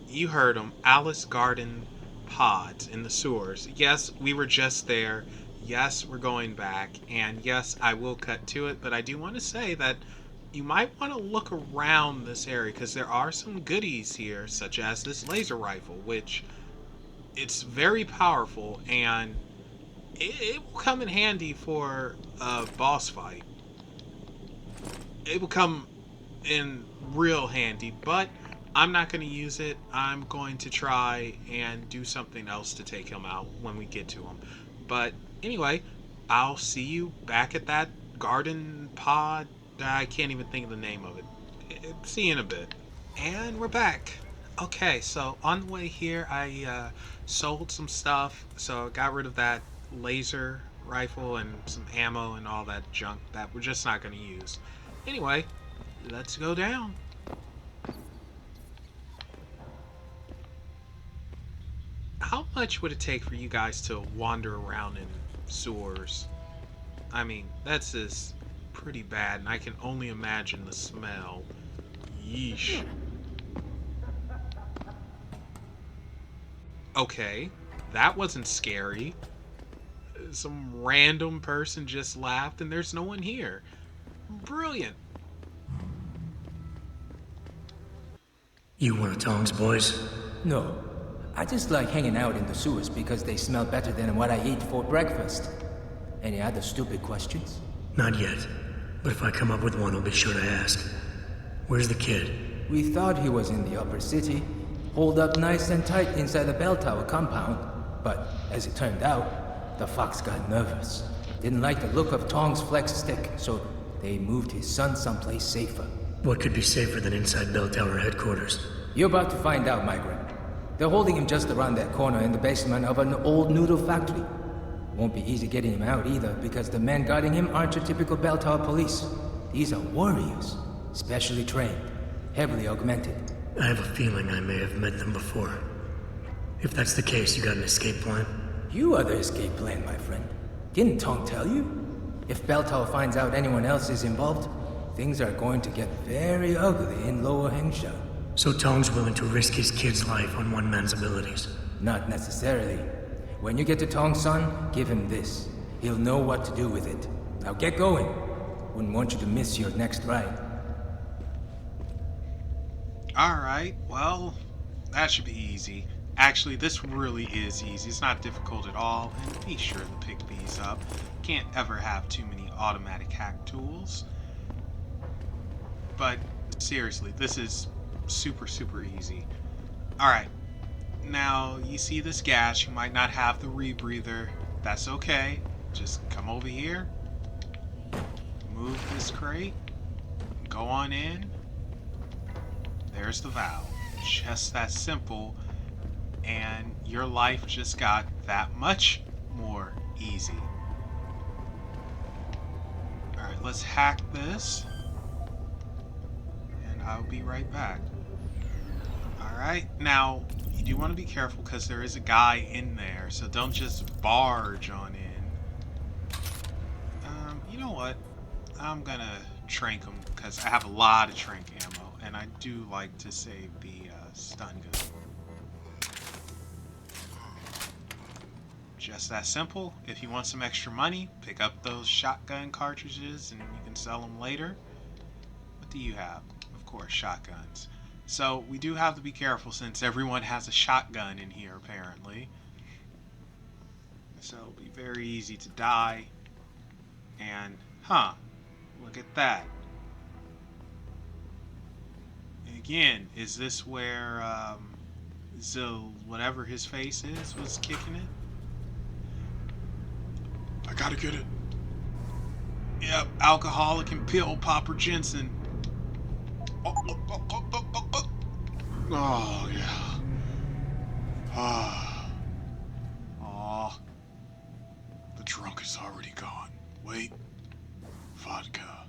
you heard him. Alice Garden pods in the sewers. Yes, we were just there. Yes, we're going back. And yes, I will cut to it, but I do want to say that you might want to look around this area because there are some goodies here, such as this laser rifle, which it's very powerful and it will come in handy for a boss fight. It will come in real handy, but I'm not going to use it. I'm going to try and do something else to take him out when we get to him. But anyway, I'll see you back at that garden pod. I can't even think of the name of it. See you in a bit. And we're back. Okay, so on the way here, I sold some stuff. So I got rid of that laser rifle and some ammo and all that junk that we're just not going to use. Anyway, let's go down. How much would it take for you guys to wander around in sewers? I mean, that's just pretty bad, and I can only imagine the smell. Yeesh. Okay, that wasn't scary. Some random person just laughed and there's no one here. Brilliant. You one of Tong's boys? No. I just like hanging out in the sewers because they smell better than what I eat for breakfast. Any other stupid questions? Not yet. But if I come up with one, I'll be sure to ask. Where's the kid? We thought he was in the upper city, holed up nice and tight inside the Beltower compound. But as it turned out, the fox got nervous. Didn't like the look of Tong's flex stick, so they moved his son someplace safer. What could be safer than inside Beltower headquarters? You're about to find out, migrant. They're holding him just around that corner in the basement of an old noodle factory. Won't be easy getting him out either, because the men guarding him aren't your typical Beltower police. These are warriors, specially trained, heavily augmented. I have a feeling I may have met them before. If that's the case, you got an escape plan? You are the escape plan, my friend. Didn't Tong tell you? If Beltower finds out anyone else is involved, things are going to get very ugly in Lower Hengsha. So Tong's willing to risk his kid's life on one man's abilities? Not necessarily. When you get to Tong's son, give him this. He'll know what to do with it. Now get going. Wouldn't want you to miss your next ride. Alright, well, that should be easy. Actually, this really is easy. It's not difficult at all, and be sure to pick these up. Can't ever have too many automatic hack tools. But seriously, this is super, super easy. Alright, now you see this gas, you might not have the rebreather. That's okay. Just come over here, move this crate, go on in. There's the valve. Just that simple, and your life just got that much more easy. Alright, let's hack this, and I'll be right back. Alright, now you do want to be careful because there is a guy in there, so don't just barge on in. You know what? I'm gonna trank him because I have a lot of trank ammo, and I do like to save the stun gun. Just that simple. If you want some extra money, pick up those shotgun cartridges and you can sell them later. What do you have? Of course, shotguns. So we do have to be careful since everyone has a shotgun in here apparently. So it'll be very easy to die. And, look at that. Again, is this where whatever his face is was kicking it? I gotta get it. Yep, alcoholic and pill popper Jensen. Oh yeah. The drunk is already gone. Wait. Vodka.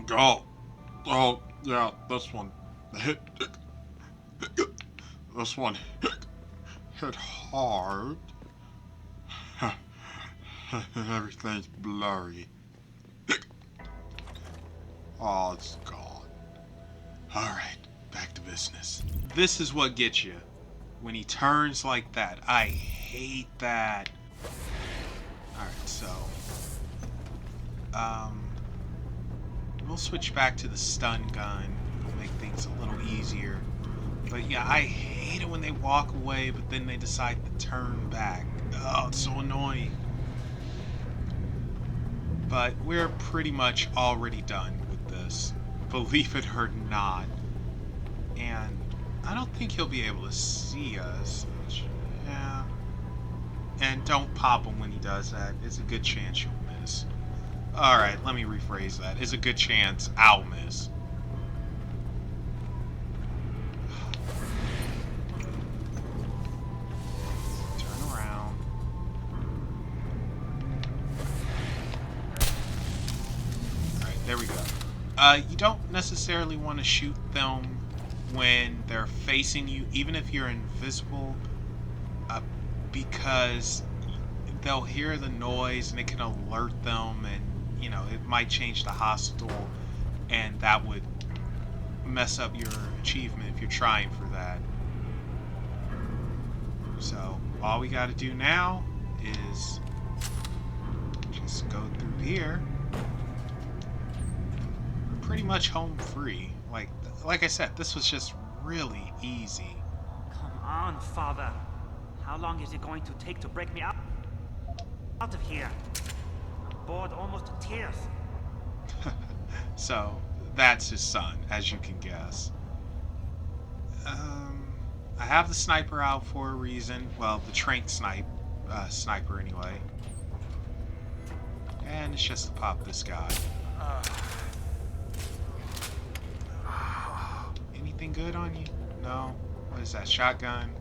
Oh, yeah, this one. This one hit hard. Everything's blurry. Oh, it's gone. Alright, back to business. This is what gets you. When he turns like that. I hate that. Alright, so we'll switch back to the stun gun. It'll make things a little easier. But yeah, I hate it when they walk away, but then they decide to turn back. Oh, it's so annoying. But we're pretty much already done with this, believe it or not. And I don't think he'll be able to see us. Yeah. And don't pop him when he does that. It's a good chance you'll miss. Alright, let me rephrase that. It's a good chance I'll miss. Turn around. Alright, there we go. You don't necessarily want to shoot them when they're facing you, even if you're invisible, because they'll hear the noise and it can alert them, and you know, it might change the hostile, and that would mess up your achievement if you're trying for that. So all we got to do now is just go through here. We're pretty much home free. Like I said, this was just really easy. Come on, Father. How long is it going to take to break me out of here? I'm bored almost to tears. So, that's his son, as you can guess. I have the sniper out for a reason. Well, the trank sniper anyway. And it's just to pop this guy. Anything good on you? No? What is that, shotgun?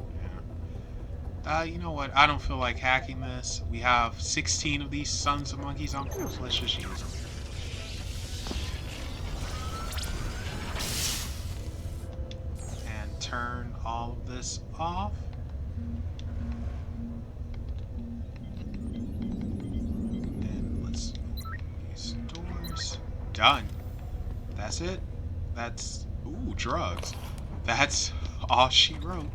Yeah. You know what? I don't feel like hacking this. We have 16 of these sons of monkeys on course. Let's just use them. And turn all of this off. And let's use doors. Done. That's it? That's... Ooh, drugs. That's all she wrote.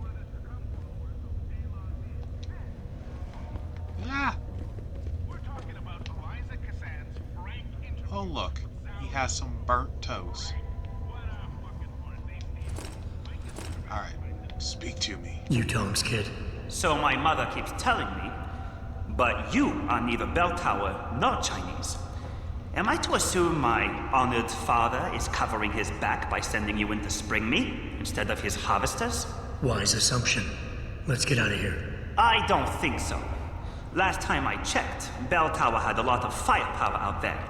Ah! Oh, look. He has some burnt toast. Alright, speak to me. You Tom's kid. So my mother keeps telling me, but you are neither Beltower nor Chinese. Am I to assume my honored father is covering his back by sending you in to spring me instead of his harvesters? Wise assumption. Let's get out of here. I don't think so. Last time I checked, Beltower had a lot of firepower out there.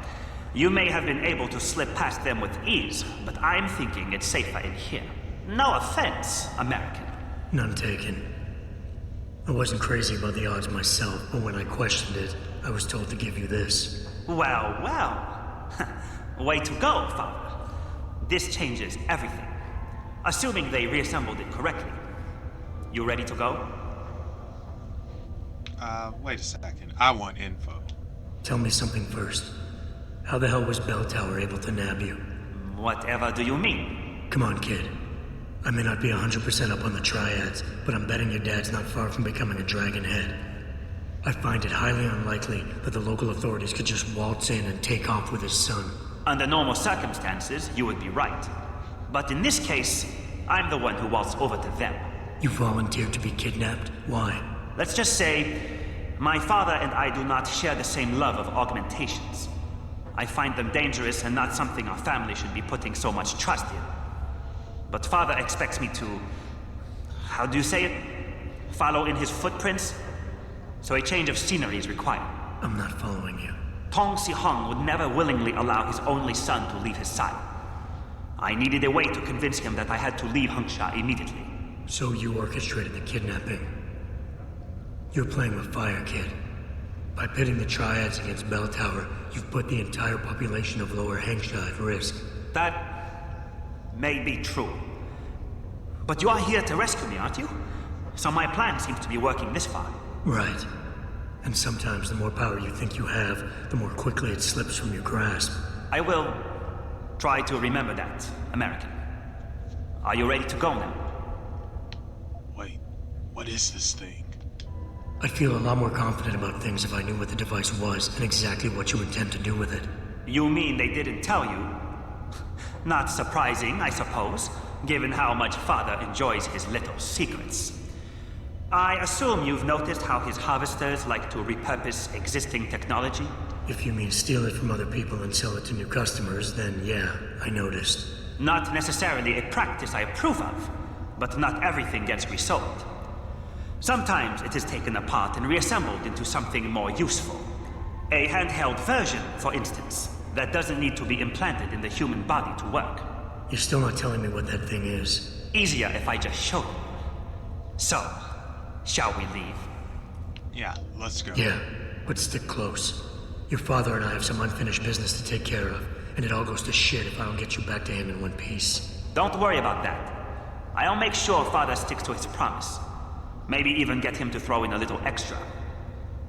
You may have been able to slip past them with ease, but I'm thinking it's safer in here. No offense, American. None taken. I wasn't crazy about the odds myself, but when I questioned it, I was told to give you this. Well, well. Way to go, Father. This changes everything. Assuming they reassembled it correctly. You ready to go? Wait a second. I want info. Tell me something first. How the hell was Beltower able to nab you? Whatever do you mean? Come on, kid. I may not be 100% up on the triads, but I'm betting your dad's not far from becoming a dragon head. I find it highly unlikely that the local authorities could just waltz in and take off with his son. Under normal circumstances, you would be right. But in this case, I'm the one who waltzed over to them. You volunteered to be kidnapped? Why? Let's just say, my father and I do not share the same love of augmentations. I find them dangerous and not something our family should be putting so much trust in. But father expects me to... how do you say it? Follow in his footprints? So a change of scenery is required. I'm not following you. Tong Si-hung would never willingly allow his only son to leave his side. I needed a way to convince him that I had to leave Hengsha immediately. So you orchestrated the kidnapping. You're playing with fire, kid. By pitting the triads against Beltower, you've put the entire population of Lower Hengsha at risk. That may be true. But you are here to rescue me, aren't you? So my plan seems to be working this far. Right. And sometimes the more power you think you have, the more quickly it slips from your grasp. I will try to remember that, American. Are you ready to go now? Wait, what is this thing? I'd feel a lot more confident about things if I knew what the device was and exactly what you intend to do with it. You mean they didn't tell you? Not surprising, I suppose, given how much Father enjoys his little secrets. I assume you've noticed how his harvesters like to repurpose existing technology? If you mean steal it from other people and sell it to new customers, then yeah, I noticed. Not necessarily a practice I approve of, but not everything gets resold. Sometimes it is taken apart and reassembled into something more useful. A handheld version, for instance, that doesn't need to be implanted in the human body to work. You're still not telling me what that thing is. Easier if I just show you. So, shall we leave? Yeah, let's go. Yeah, but stick close. Your father and I have some unfinished business to take care of, and it all goes to shit if I don't get you back to him in one piece. Don't worry about that. I'll make sure Father sticks to his promise. Maybe even get him to throw in a little extra.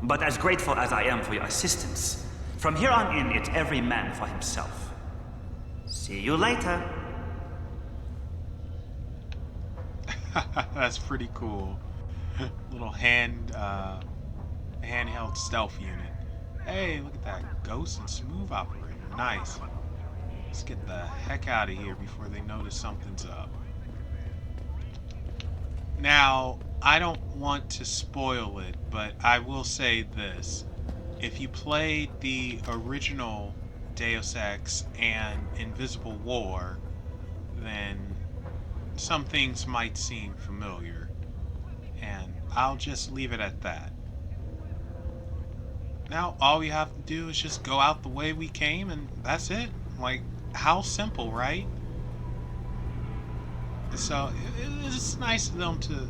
But as grateful as I am for your assistance, from here on in, it's every man for himself. See you later. That's pretty cool. Little handheld stealth unit. Hey, look at that. Ghost and smooth operator. Nice. Let's get the heck out of here before they notice something's up. Now, I don't want to spoil it, but I will say this. If you played the original Deus Ex and Invisible War, then some things might seem familiar. And I'll just leave it at that. Now, all we have to do is just go out the way we came, and that's it. Like, how simple, right? So, it's nice of them to...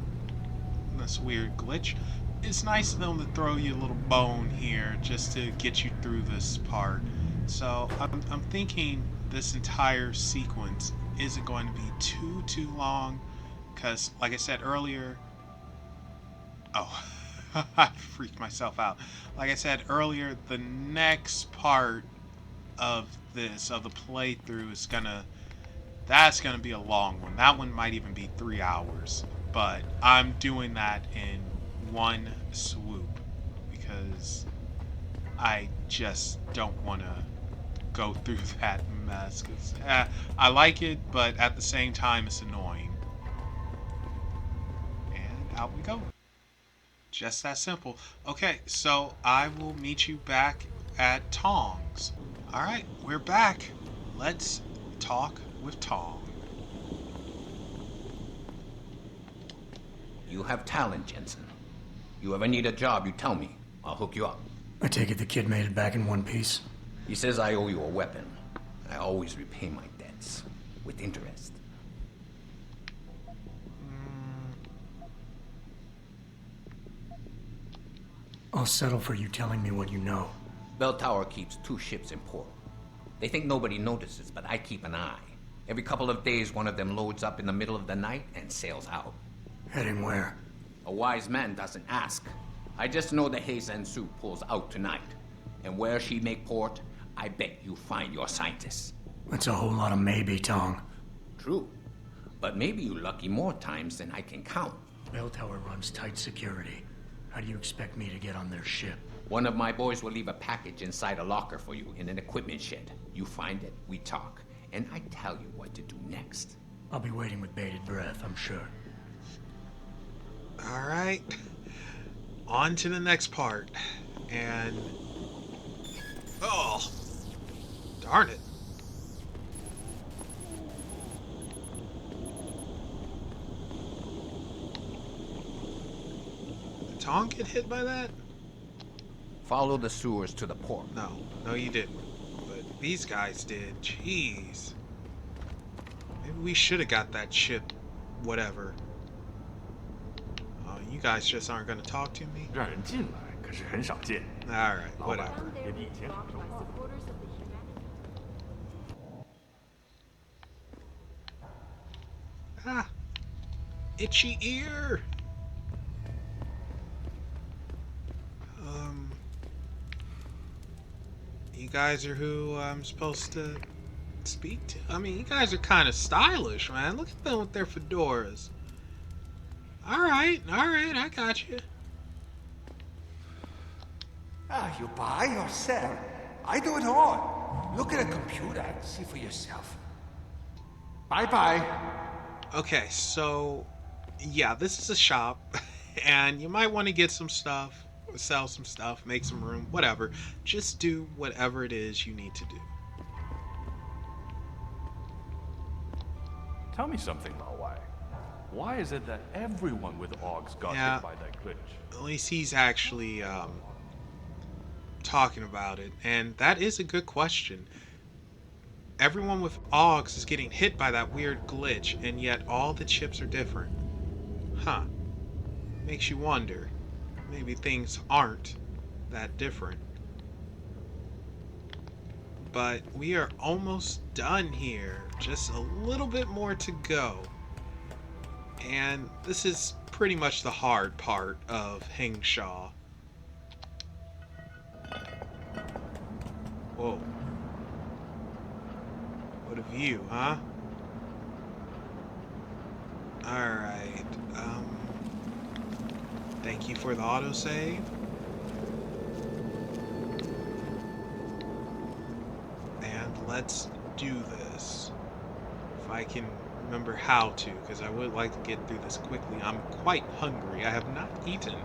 This weird glitch. It's nice of them to throw you a little bone here just to get you through this part. So, I'm thinking this entire sequence isn't going to be too long. Because, like I said earlier... Oh... I freaked myself out. Like I said earlier, the next part of this, of the playthrough, is gonna That's going to be a long one. That one might even be 3 hours. But I'm doing that in one swoop because I just don't want to go through that mess. Cause, I like it, but at the same time, it's annoying. And out we go. Just that simple. Okay, so I will meet you back at Tong's. Alright, we're back. Let's talk with Tong. You have talent, Jensen. You ever need a job, you tell me. I'll hook you up. I take it the kid made it back in one piece? He says I owe you a weapon. I always repay my debts. With interest. I'll settle for you telling me what you know. Beltower keeps 2 ships in port. They think nobody notices, but I keep an eye. Every couple of days, one of them loads up in the middle of the night and sails out. Heading where? A wise man doesn't ask. I just know the Hengsha pulls out tonight. And where she make port, I bet you find your scientists. That's a whole lot of maybe, Tong. True. But maybe you lucky more times than I can count. Beltower runs tight security. How do you expect me to get on their ship? One of my boys will leave a package inside a locker for you in an equipment shed. You find it, we talk, and I tell you what to do next. I'll be waiting with bated breath, I'm sure. Alright. On to the next part. And... oh! Darn it. Did Tong get hit by that? Follow the sewers to the port. No, you didn't. But these guys did. Jeez. Maybe we should have got that ship. Whatever. You guys just aren't going to talk to me? 让人进来可是很少见。 Alright, 老板 whatever. 也比以前好说话。 Ah! Itchy ear! You guys are who I'm supposed to speak to? I mean, you guys are kind of stylish, man. Look at them with their fedoras. Alright, I got you. You buy or sell? I do it all. Look at a computer and see for yourself. Bye-bye. Okay, so, yeah, this is a shop, and you might want to get some stuff, sell some stuff, make some room, whatever. Just do whatever it is you need to do. Tell me something, Lao Wai. Why is it that everyone with Augs got hit by that glitch? At least he's actually talking about it, and that is a good question. Everyone with Augs is getting hit by that weird glitch, and yet all the chips are different. Huh. Makes you wonder. Maybe things aren't that different. But we are almost done here. Just a little bit more to go. And this is pretty much the hard part of Hengsha. Whoa. What a view, huh? Alright, thank you for the autosave. And let's do this. If I can remember how to, because I would like to get through this quickly. I'm quite hungry. I have not eaten.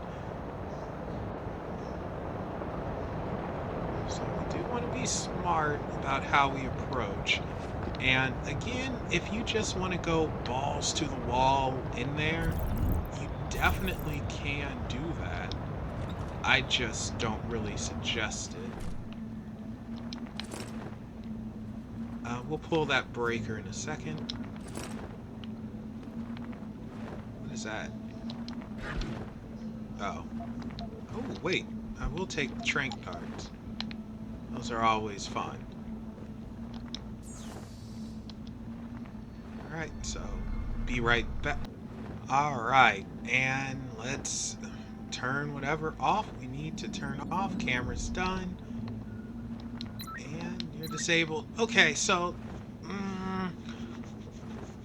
So we do want to be smart about how we approach. And again, if you just want to go balls to the wall in there, you definitely can do that. I just don't really suggest it. We'll pull that breaker in a second. What is that? Oh. Oh, wait. I will take the trank darts. Those are always fun. Alright, so be right back. Alright, and let's turn whatever off we need to turn off. Camera's done. And you're disabled. Okay, so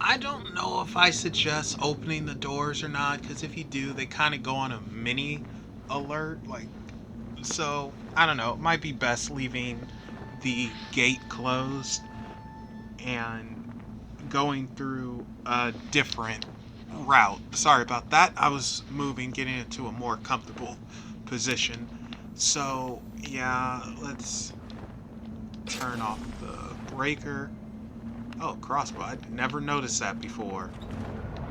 I don't know if I suggest opening the doors or not, because if you do, they kind of go on a mini alert. So, I don't know. It might be best leaving the gate closed and going through a different route. Sorry about that. I was moving, getting into a more comfortable position. So, yeah, let's turn off the breaker. Oh, crossbow. I'd never noticed that before.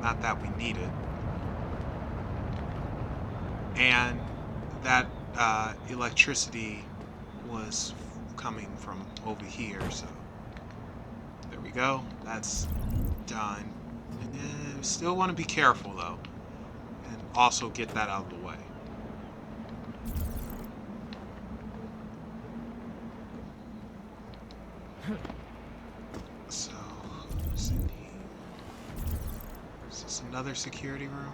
Not that we need it. And that electricity was coming from over here, so there we go. That's done. Still want to be careful, though. And also get that out of the way. So, who's in here? Is this another security room?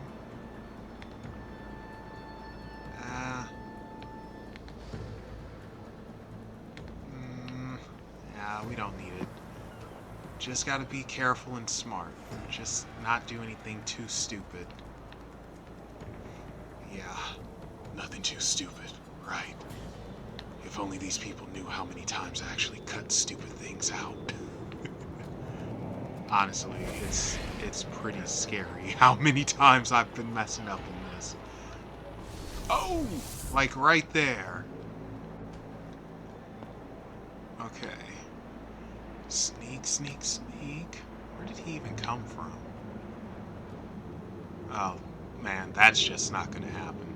Yeah, we don't need it. Just gotta be careful and smart. Just not do anything too stupid. Yeah, nothing too stupid, right? If only these people knew how many times I actually cut stupid things out. Honestly, it's pretty scary how many times I've been messing up in this. Oh! Like right there. Okay. Sneak, sneak, sneak. Where did he even come from? Oh, man, that's just not gonna happen.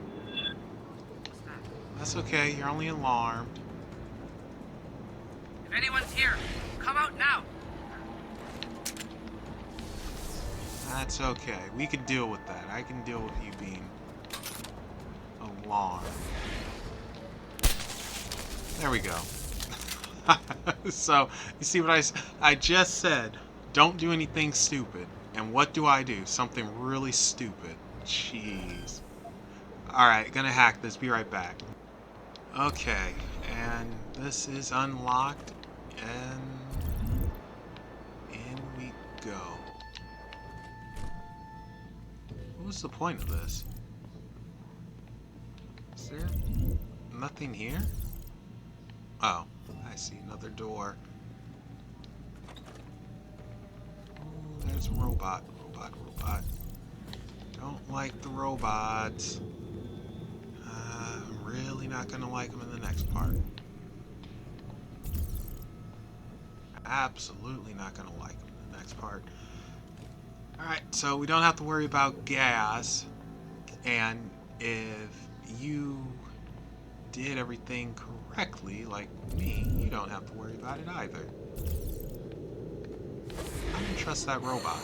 That's okay, you're only alarmed. If anyone's here, come out now. That's okay. We can deal with that. I can deal with you being alarmed. There we go. So, you see what I just said, don't do anything stupid. And what do? Something really stupid. Jeez. Alright, gonna hack this. Be right back. Okay, and this is unlocked. And in we go. What was the point of this? Is there nothing here? Oh, I see another door. Oh, there's a robot. Robot. Don't like the robots. I'm really not gonna like them in the next part. Absolutely not gonna like them in the next part. Alright, so we don't have to worry about gas. And if you did everything correctly, like me, you don't have to worry about it either. I don't trust that robot.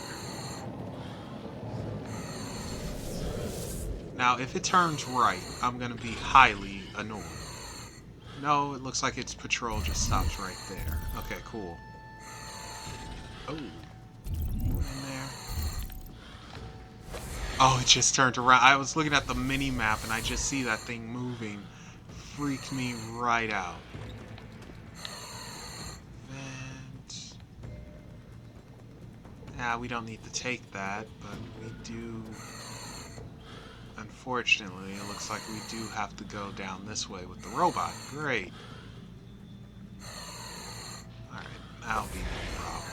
Now, if it turns right, I'm gonna be highly annoyed. No, it looks like its patrol just stops right there. Okay, cool. Oh. In there. Oh, it just turned around. I was looking at the mini-map and I just see that thing moving. Freaked me right out. And... yeah, we don't need to take that, but we do... unfortunately, it looks like we do have to go down this way with the robot. Great. Alright, that'll be no problem.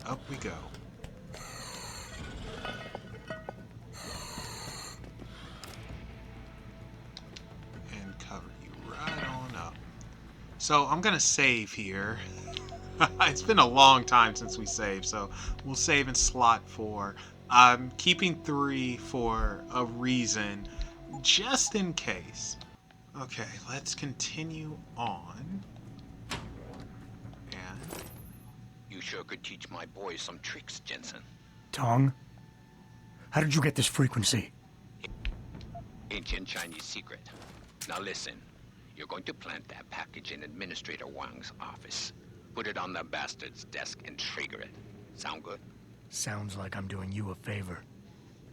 Right. Up we go. And cover you right on up. So, I'm gonna save here. It's been a long time since we saved, so we'll save in slot 4. I'm keeping 3 for a reason, just in case. Okay, let's continue on. And... you sure could teach my boys some tricks, Jensen. Tong? How did you get this frequency? Ancient Chinese secret. Now listen, you're going to plant that package in Administrator Wang's office. Put it on the bastard's desk and trigger it. Sound good? Sounds like I'm doing you a favor.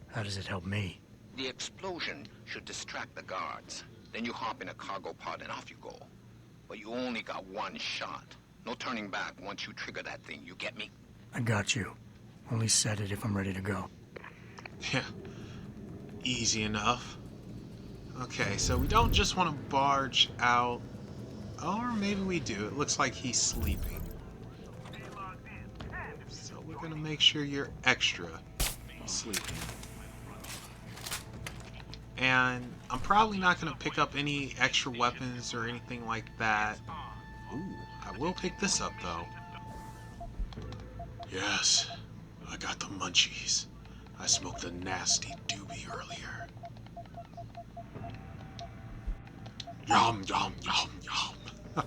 How does it help me? The explosion should distract the guards. Then you hop in a cargo pod and off you go. But you only got one shot. No turning back once you trigger that thing, you get me? I got you. Only set it if I'm ready to go. Yeah. Easy enough. Okay, so we don't just want to barge out. Or maybe we do. It looks like he's sleeping. So we're gonna make sure you're extra sleeping. And I'm probably not gonna pick up any extra weapons or anything like that. Ooh, I will pick this up though. Yes, I got the munchies. I smoked a nasty doobie earlier. Yum, yum, yum, yum.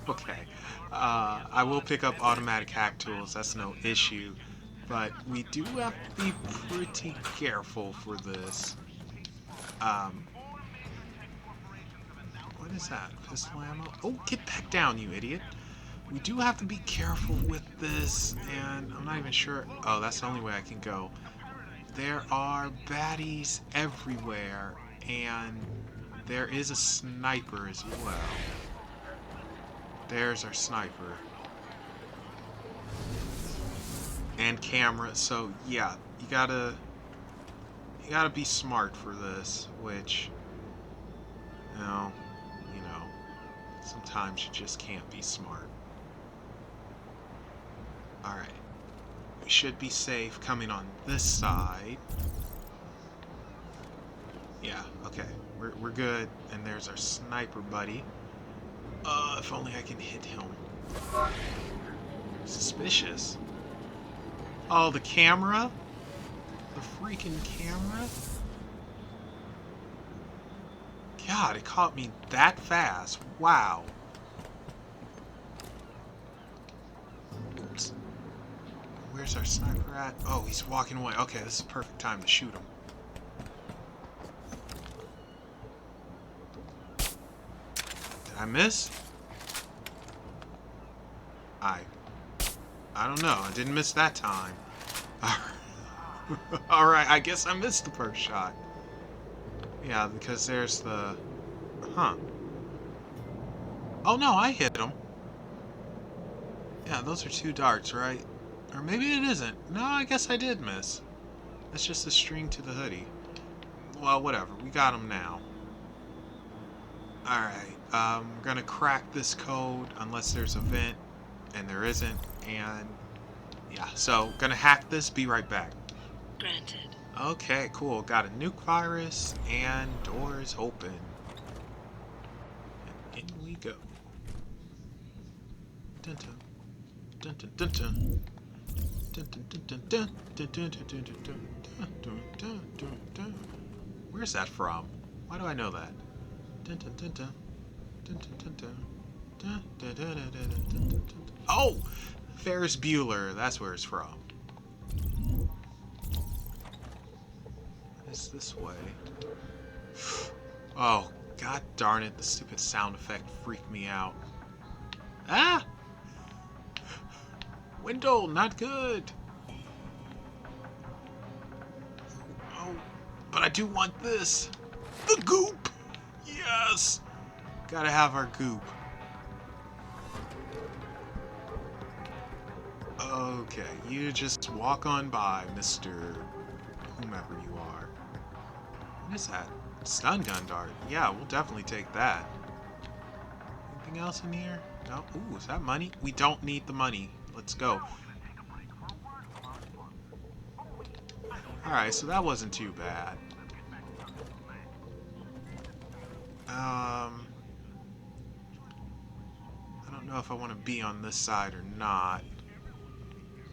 Okay. I will pick up automatic hack tools, that's no issue. But we do have to be pretty careful for this. What is that? Pistol ammo? Oh, get back down, you idiot. We do have to be careful with this, and I'm not even sure. Oh, that's the only way I can go. There are baddies everywhere, and there is a sniper as well. There's our sniper. And camera, so yeah, you gotta be smart for this, which, you know, sometimes you just can't be smart. Alright. We should be safe coming on this side. Yeah, okay. We're good. And there's our sniper buddy. If only I can hit him. Suspicious. Oh, the camera? The freaking camera? God, it caught me that fast. Wow. Oops. Where's our sniper at? Oh, he's walking away. Okay, this is the perfect time to shoot him. Did I miss? I don't know. I didn't miss that time. Alright, I guess I missed the first shot. Yeah, because there's the... Huh. Oh no, I hit him. Yeah, those are 2 darts, right? Or maybe it isn't. No, I guess I did miss. That's just a string to the hoodie. Well, whatever. We got him now. Alright, we're gonna crack this code unless there's a vent, and there isn't, and yeah, so gonna hack this, be right back. Granted. Okay, cool. Got a nuke virus, and doors open. And in we go. Dun dun dun dun dun dun. Where's that from? Why do I know that? Oh! Ferris Bueller, that's where it's from. What is this way? Oh, god darn it, the stupid sound effect freaked me out. Ah! Window, not good! Oh, but I do want this! The goop! Yes! Gotta have our goop. Okay, you just walk on by, Mr. whomever you are. What is that? Stun gun dart. Yeah, we'll definitely take that. Anything else in here? No? Ooh, is that money? We don't need the money. Let's go. Alright, so that wasn't too bad. I don't know if I want to be on this side or not.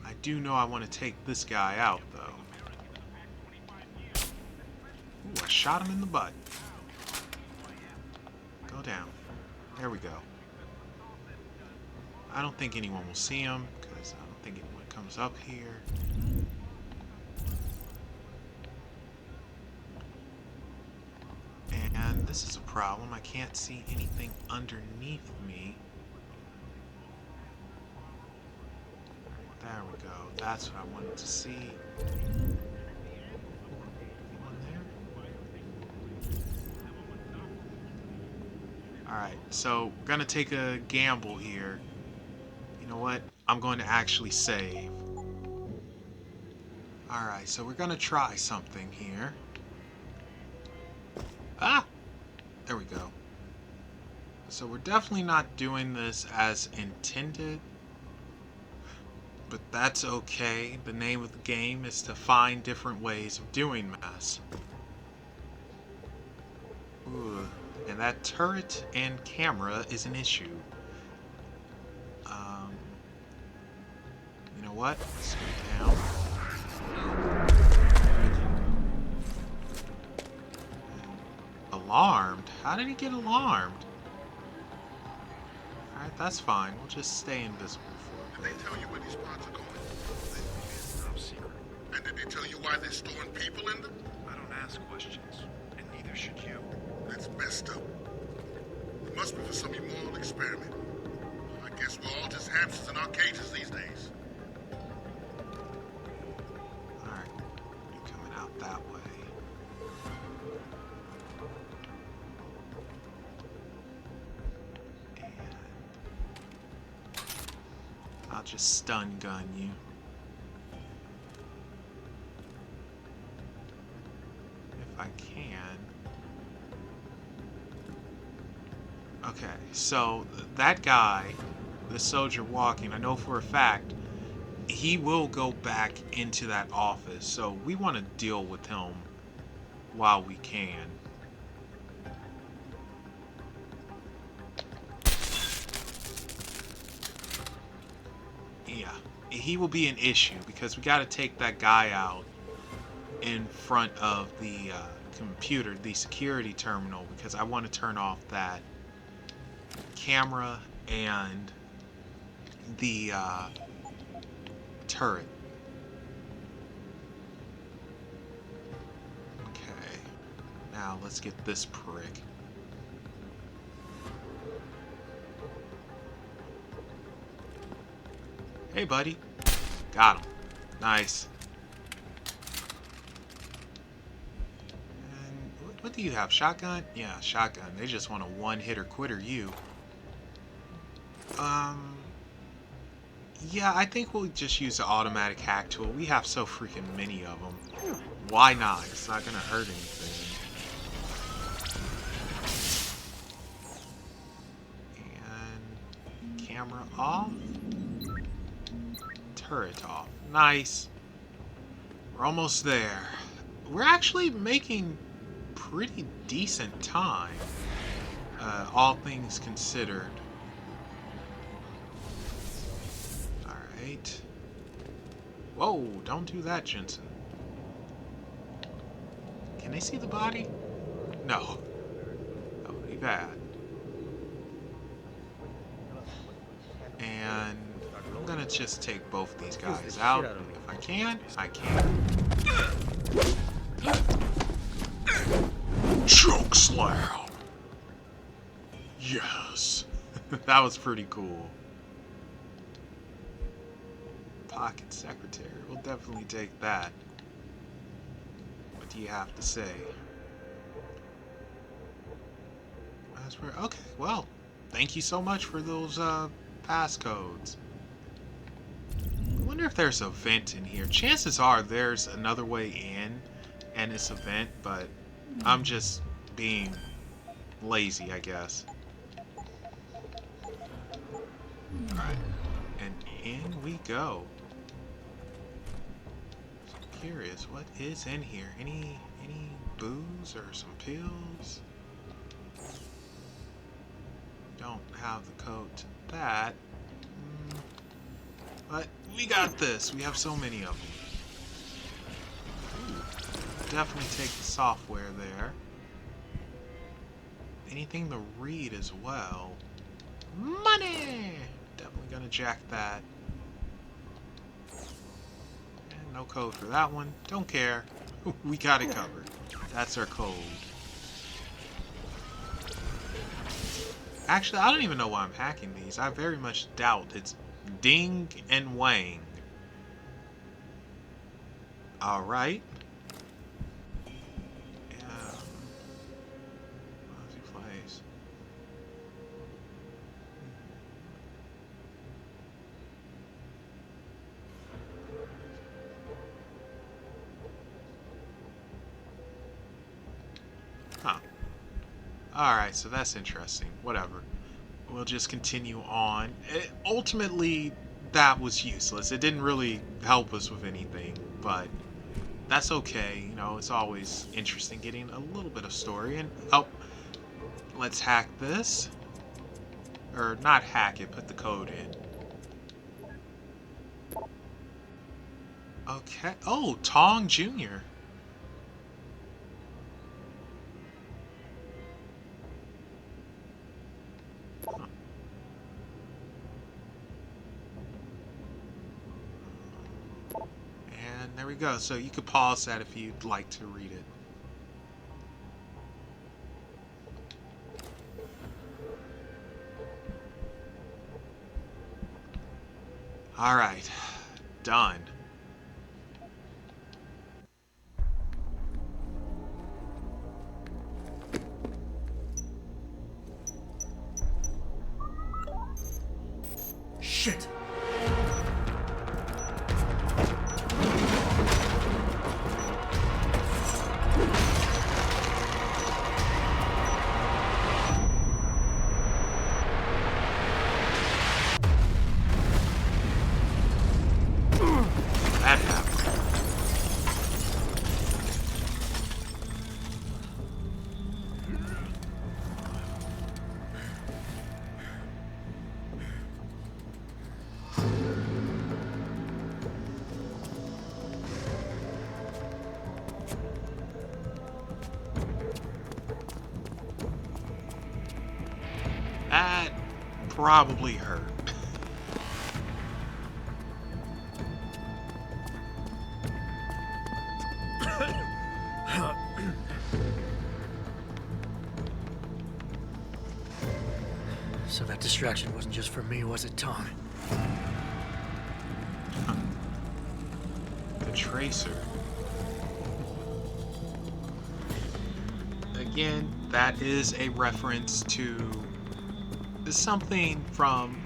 I do know I want to take this guy out, though. Ooh, I shot him in the butt. Go down. There we go. I don't think anyone will see him, because I don't think anyone comes up here. And this is a problem. I can't see anything underneath me. There we go. That's what I wanted to see. Anyone there? Alright, so we're gonna take a gamble here. You know what? I'm going to actually save. Alright, so we're gonna try something here. Ah! There we go. So we're definitely not doing this as intended. But that's okay. The name of the game is to find different ways of doing mass. Ooh. And that turret and camera is an issue. You know what? Let's go down. Alarmed? How did he get alarmed? Alright, that's fine. We'll just stay invisible for a bit. Did they tell you where these spots are going? It's top secret. And did they tell you why they're storing people in them? I don't ask questions, and neither should you. That's messed up. It must be for some immoral experiment. I guess we're all just hamsters in our cages these days. Alright, you're coming out that way. I'll just stun gun you. If I can. Okay, so that guy, the soldier walking, I know for a fact, he will go back into that office. So we want to deal with him while we can. Yeah, he will be an issue because we got to take that guy out in front of the computer, the security terminal, because I want to turn off that camera and the turret. Okay, now let's get this prick. Hey, buddy. Got him. Nice. And what do you have? Shotgun? Yeah, shotgun. They just want a one-hitter quitter you. Yeah, I think we'll just use the automatic hack tool. We have so freaking many of them. Why not? It's not gonna hurt anything. And camera off. Turret off. Nice. We're almost there. We're actually making pretty decent time, all things considered. Alright. Whoa, don't do that, Jensen. Can they see the body? No. That would be bad. And I'm gonna just take both these guys out. If I can, I can. Choke slam! Yes! That was pretty cool. Pocket secretary. We'll definitely take that. What do you have to say? That's where. Okay, well, thank you so much for those passcodes. I wonder if there's a vent in here. Chances are there's another way in, and it's a vent, but I'm just being lazy, I guess. Alright, and in we go. So I'm curious, what is in here? Any booze or some pills? Don't have the code to that. But we got this. We have so many of them. Ooh, definitely take the software there. Anything to read as well. Money! Definitely gonna jack that. And no code for that one. Don't care. We got it covered. That's our code. Actually, I don't even know why I'm hacking these. I very much doubt it's Ding and Wang. Alright. Lousy place. Alright, so that's interesting. Whatever. We'll just continue on. Ultimately, that was useless. It didn't really help us with anything, but that's okay. You know, it's always interesting getting a little bit of story. And, oh, let's hack this. Or not hack it, put the code in. Okay. Oh, Tong Jr. Huh. And there we go. So you could pause that if you'd like to read it. All right. Done. Shit! That happened. That probably hurt. So that distraction wasn't just for me, was it, Tom? The tracer. Again, that is a reference to something from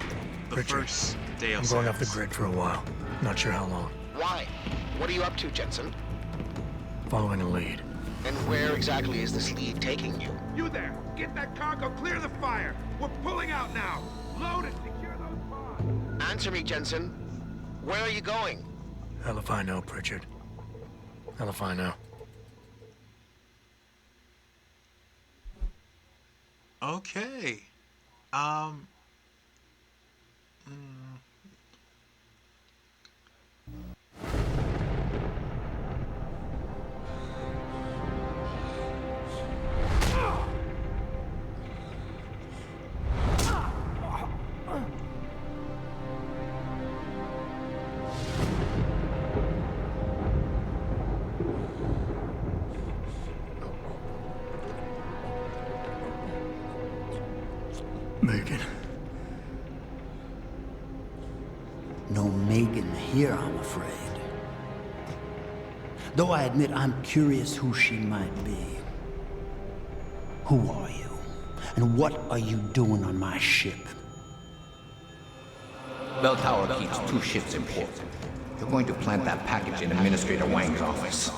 the first Deus I'm Ex. going off the grid for a while. Not sure how long. Why? What are you up to, Jensen? Following a lead. And where exactly is this lead taking you? You there! Get that cargo, clear the fire! We're pulling out now! Load it, secure those pods! Answer me, Jensen. Where are you going? Hell if I know, Pritchard. Hell if I know. Okay. Megan. No Megan here, I'm afraid. Though I admit I'm curious who she might be. Who are you? And what are you doing on my ship? Beltower keeps 2 ships in port. You're going to plant that package in Administrator Wang's office.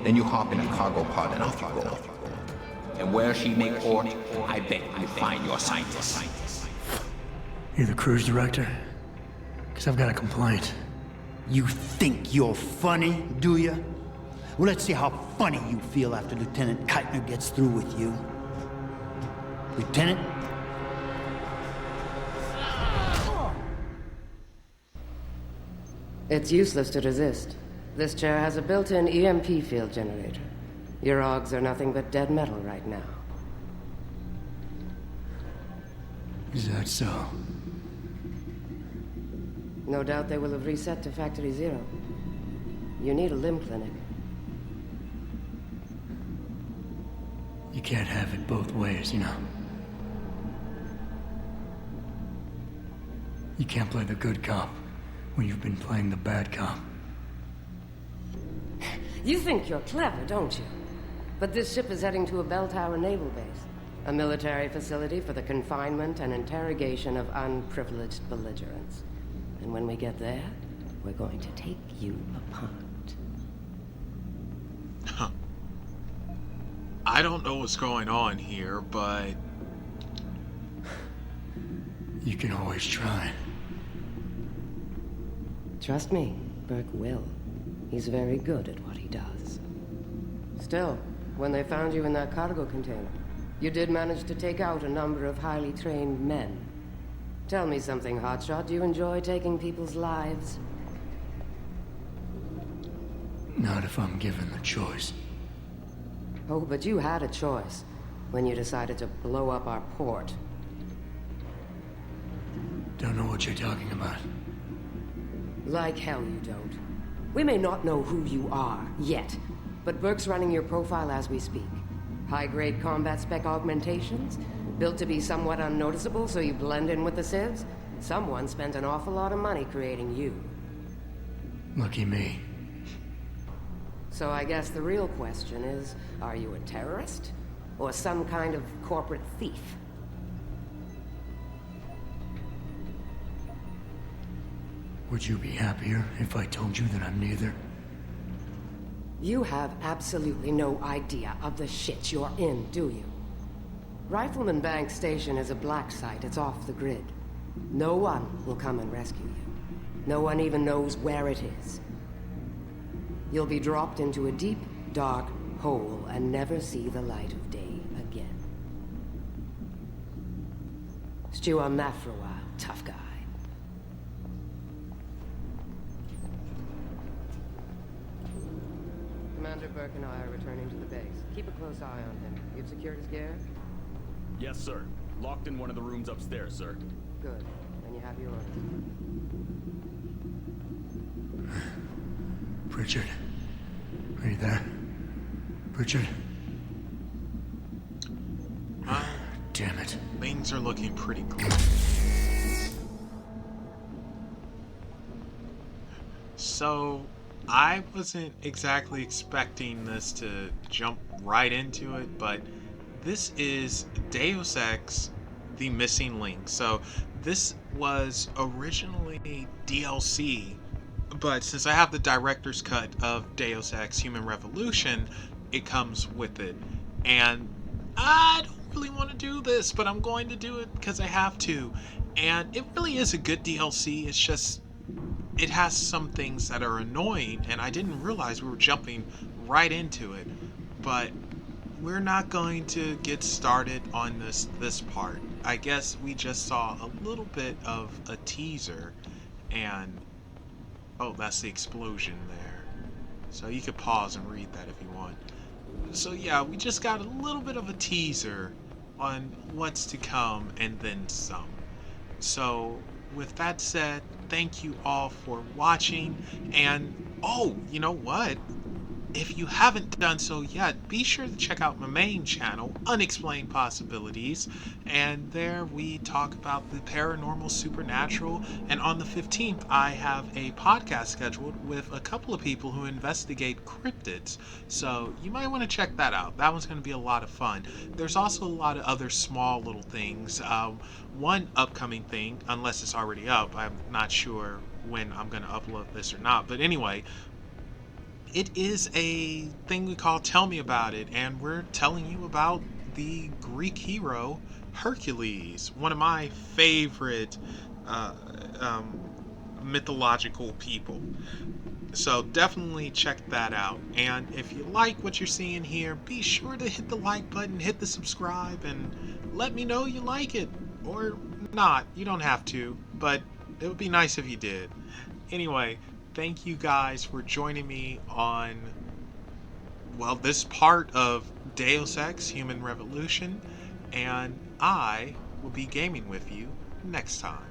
Then you hop in a cargo pod and off you go. And where she may port, I bet you find your scientists. You the cruise director? Because I've got a complaint. You think you're funny, do you? Well, let's see how funny you feel after Lieutenant Keitner gets through with you. Lieutenant? It's useless to resist. This chair has a built-in EMP field generator. Your augs are nothing but dead metal right now. Is that so? No doubt they will have reset to Factory 0. You need a limb clinic. You can't have it both ways, you know. You can't play the good cop when you've been playing the bad cop. You think you're clever, don't you? But this ship is heading to a Beltower naval base, a military facility for the confinement and interrogation of unprivileged belligerents. And when we get there, we're going to take you apart. I don't know what's going on here, but... You can always try. Trust me, Burke will. He's very good at what he does. Still, when they found you in that cargo container, you did manage to take out a number of highly trained men. Tell me something, Hotshot. Do you enjoy taking people's lives? Not if I'm given the choice. Oh, but you had a choice when you decided to blow up our port. Don't know what you're talking about. Like hell you don't. We may not know who you are, yet, but Burke's running your profile as we speak. High-grade combat spec augmentations, built to be somewhat unnoticeable so you blend in with the civs. Someone spent an awful lot of money creating you. Lucky me. So I guess the real question is, are you a terrorist? Or some kind of corporate thief? Would you be happier if I told you that I'm neither? You have absolutely no idea of the shit you're in, do you? Rifleman Bank Station is a black site. It's off the grid. No one will come and rescue you. No one even knows where it is. You'll be dropped into a deep, dark hole and never see the light of day again. Stew on that for a while, tough guy. Commander Burke and I are returning to the base. Keep a close eye on him. You've secured his gear? Yes, sir. Locked in one of the rooms upstairs, sir. Good. Then you have yours. Pritchard. Are you there? Pritchard? Damn it. Things are looking pretty good. So, I wasn't exactly expecting this to jump right into it, but this is Deus Ex, The Missing Link. So, this was originally DLC, but since I have the director's cut of Deus Ex Human Revolution, it comes with it. And I don't really want to do this, but I'm going to do it because I have to. And it really is a good DLC. It's just, it has some things that are annoying, and I didn't realize we were jumping right into it. But we're not going to get started on this part. I guess we just saw a little bit of a teaser, and oh, that's the explosion there. So you could pause and read that if you want. So yeah, we just got a little bit of a teaser on what's to come and then some. So with that said, thank you all for watching, and oh, you know what? If you haven't done so yet, be sure to check out my main channel, Unexplained Possibilities, and there we talk about the paranormal, supernatural, and on the 15th I have a podcast scheduled with a couple of people who investigate cryptids, so you might want to check that out. That one's going to be a lot of fun. There's also a lot of other small little things. One upcoming thing, unless it's already up, I'm not sure when I'm going to upload this or not, but anyway, it is a thing we call Tell Me About It, and we're telling you about the Greek hero Hercules, one of my favorite mythological people. So definitely check that out, and if you like what you're seeing here, be sure to hit the like button, hit the subscribe, and let me know you like it, or not. You don't have to, but it would be nice if you did. Anyway, thank you guys for joining me on, well, this part of Deus Ex Human Revolution, and I will be gaming with you next time.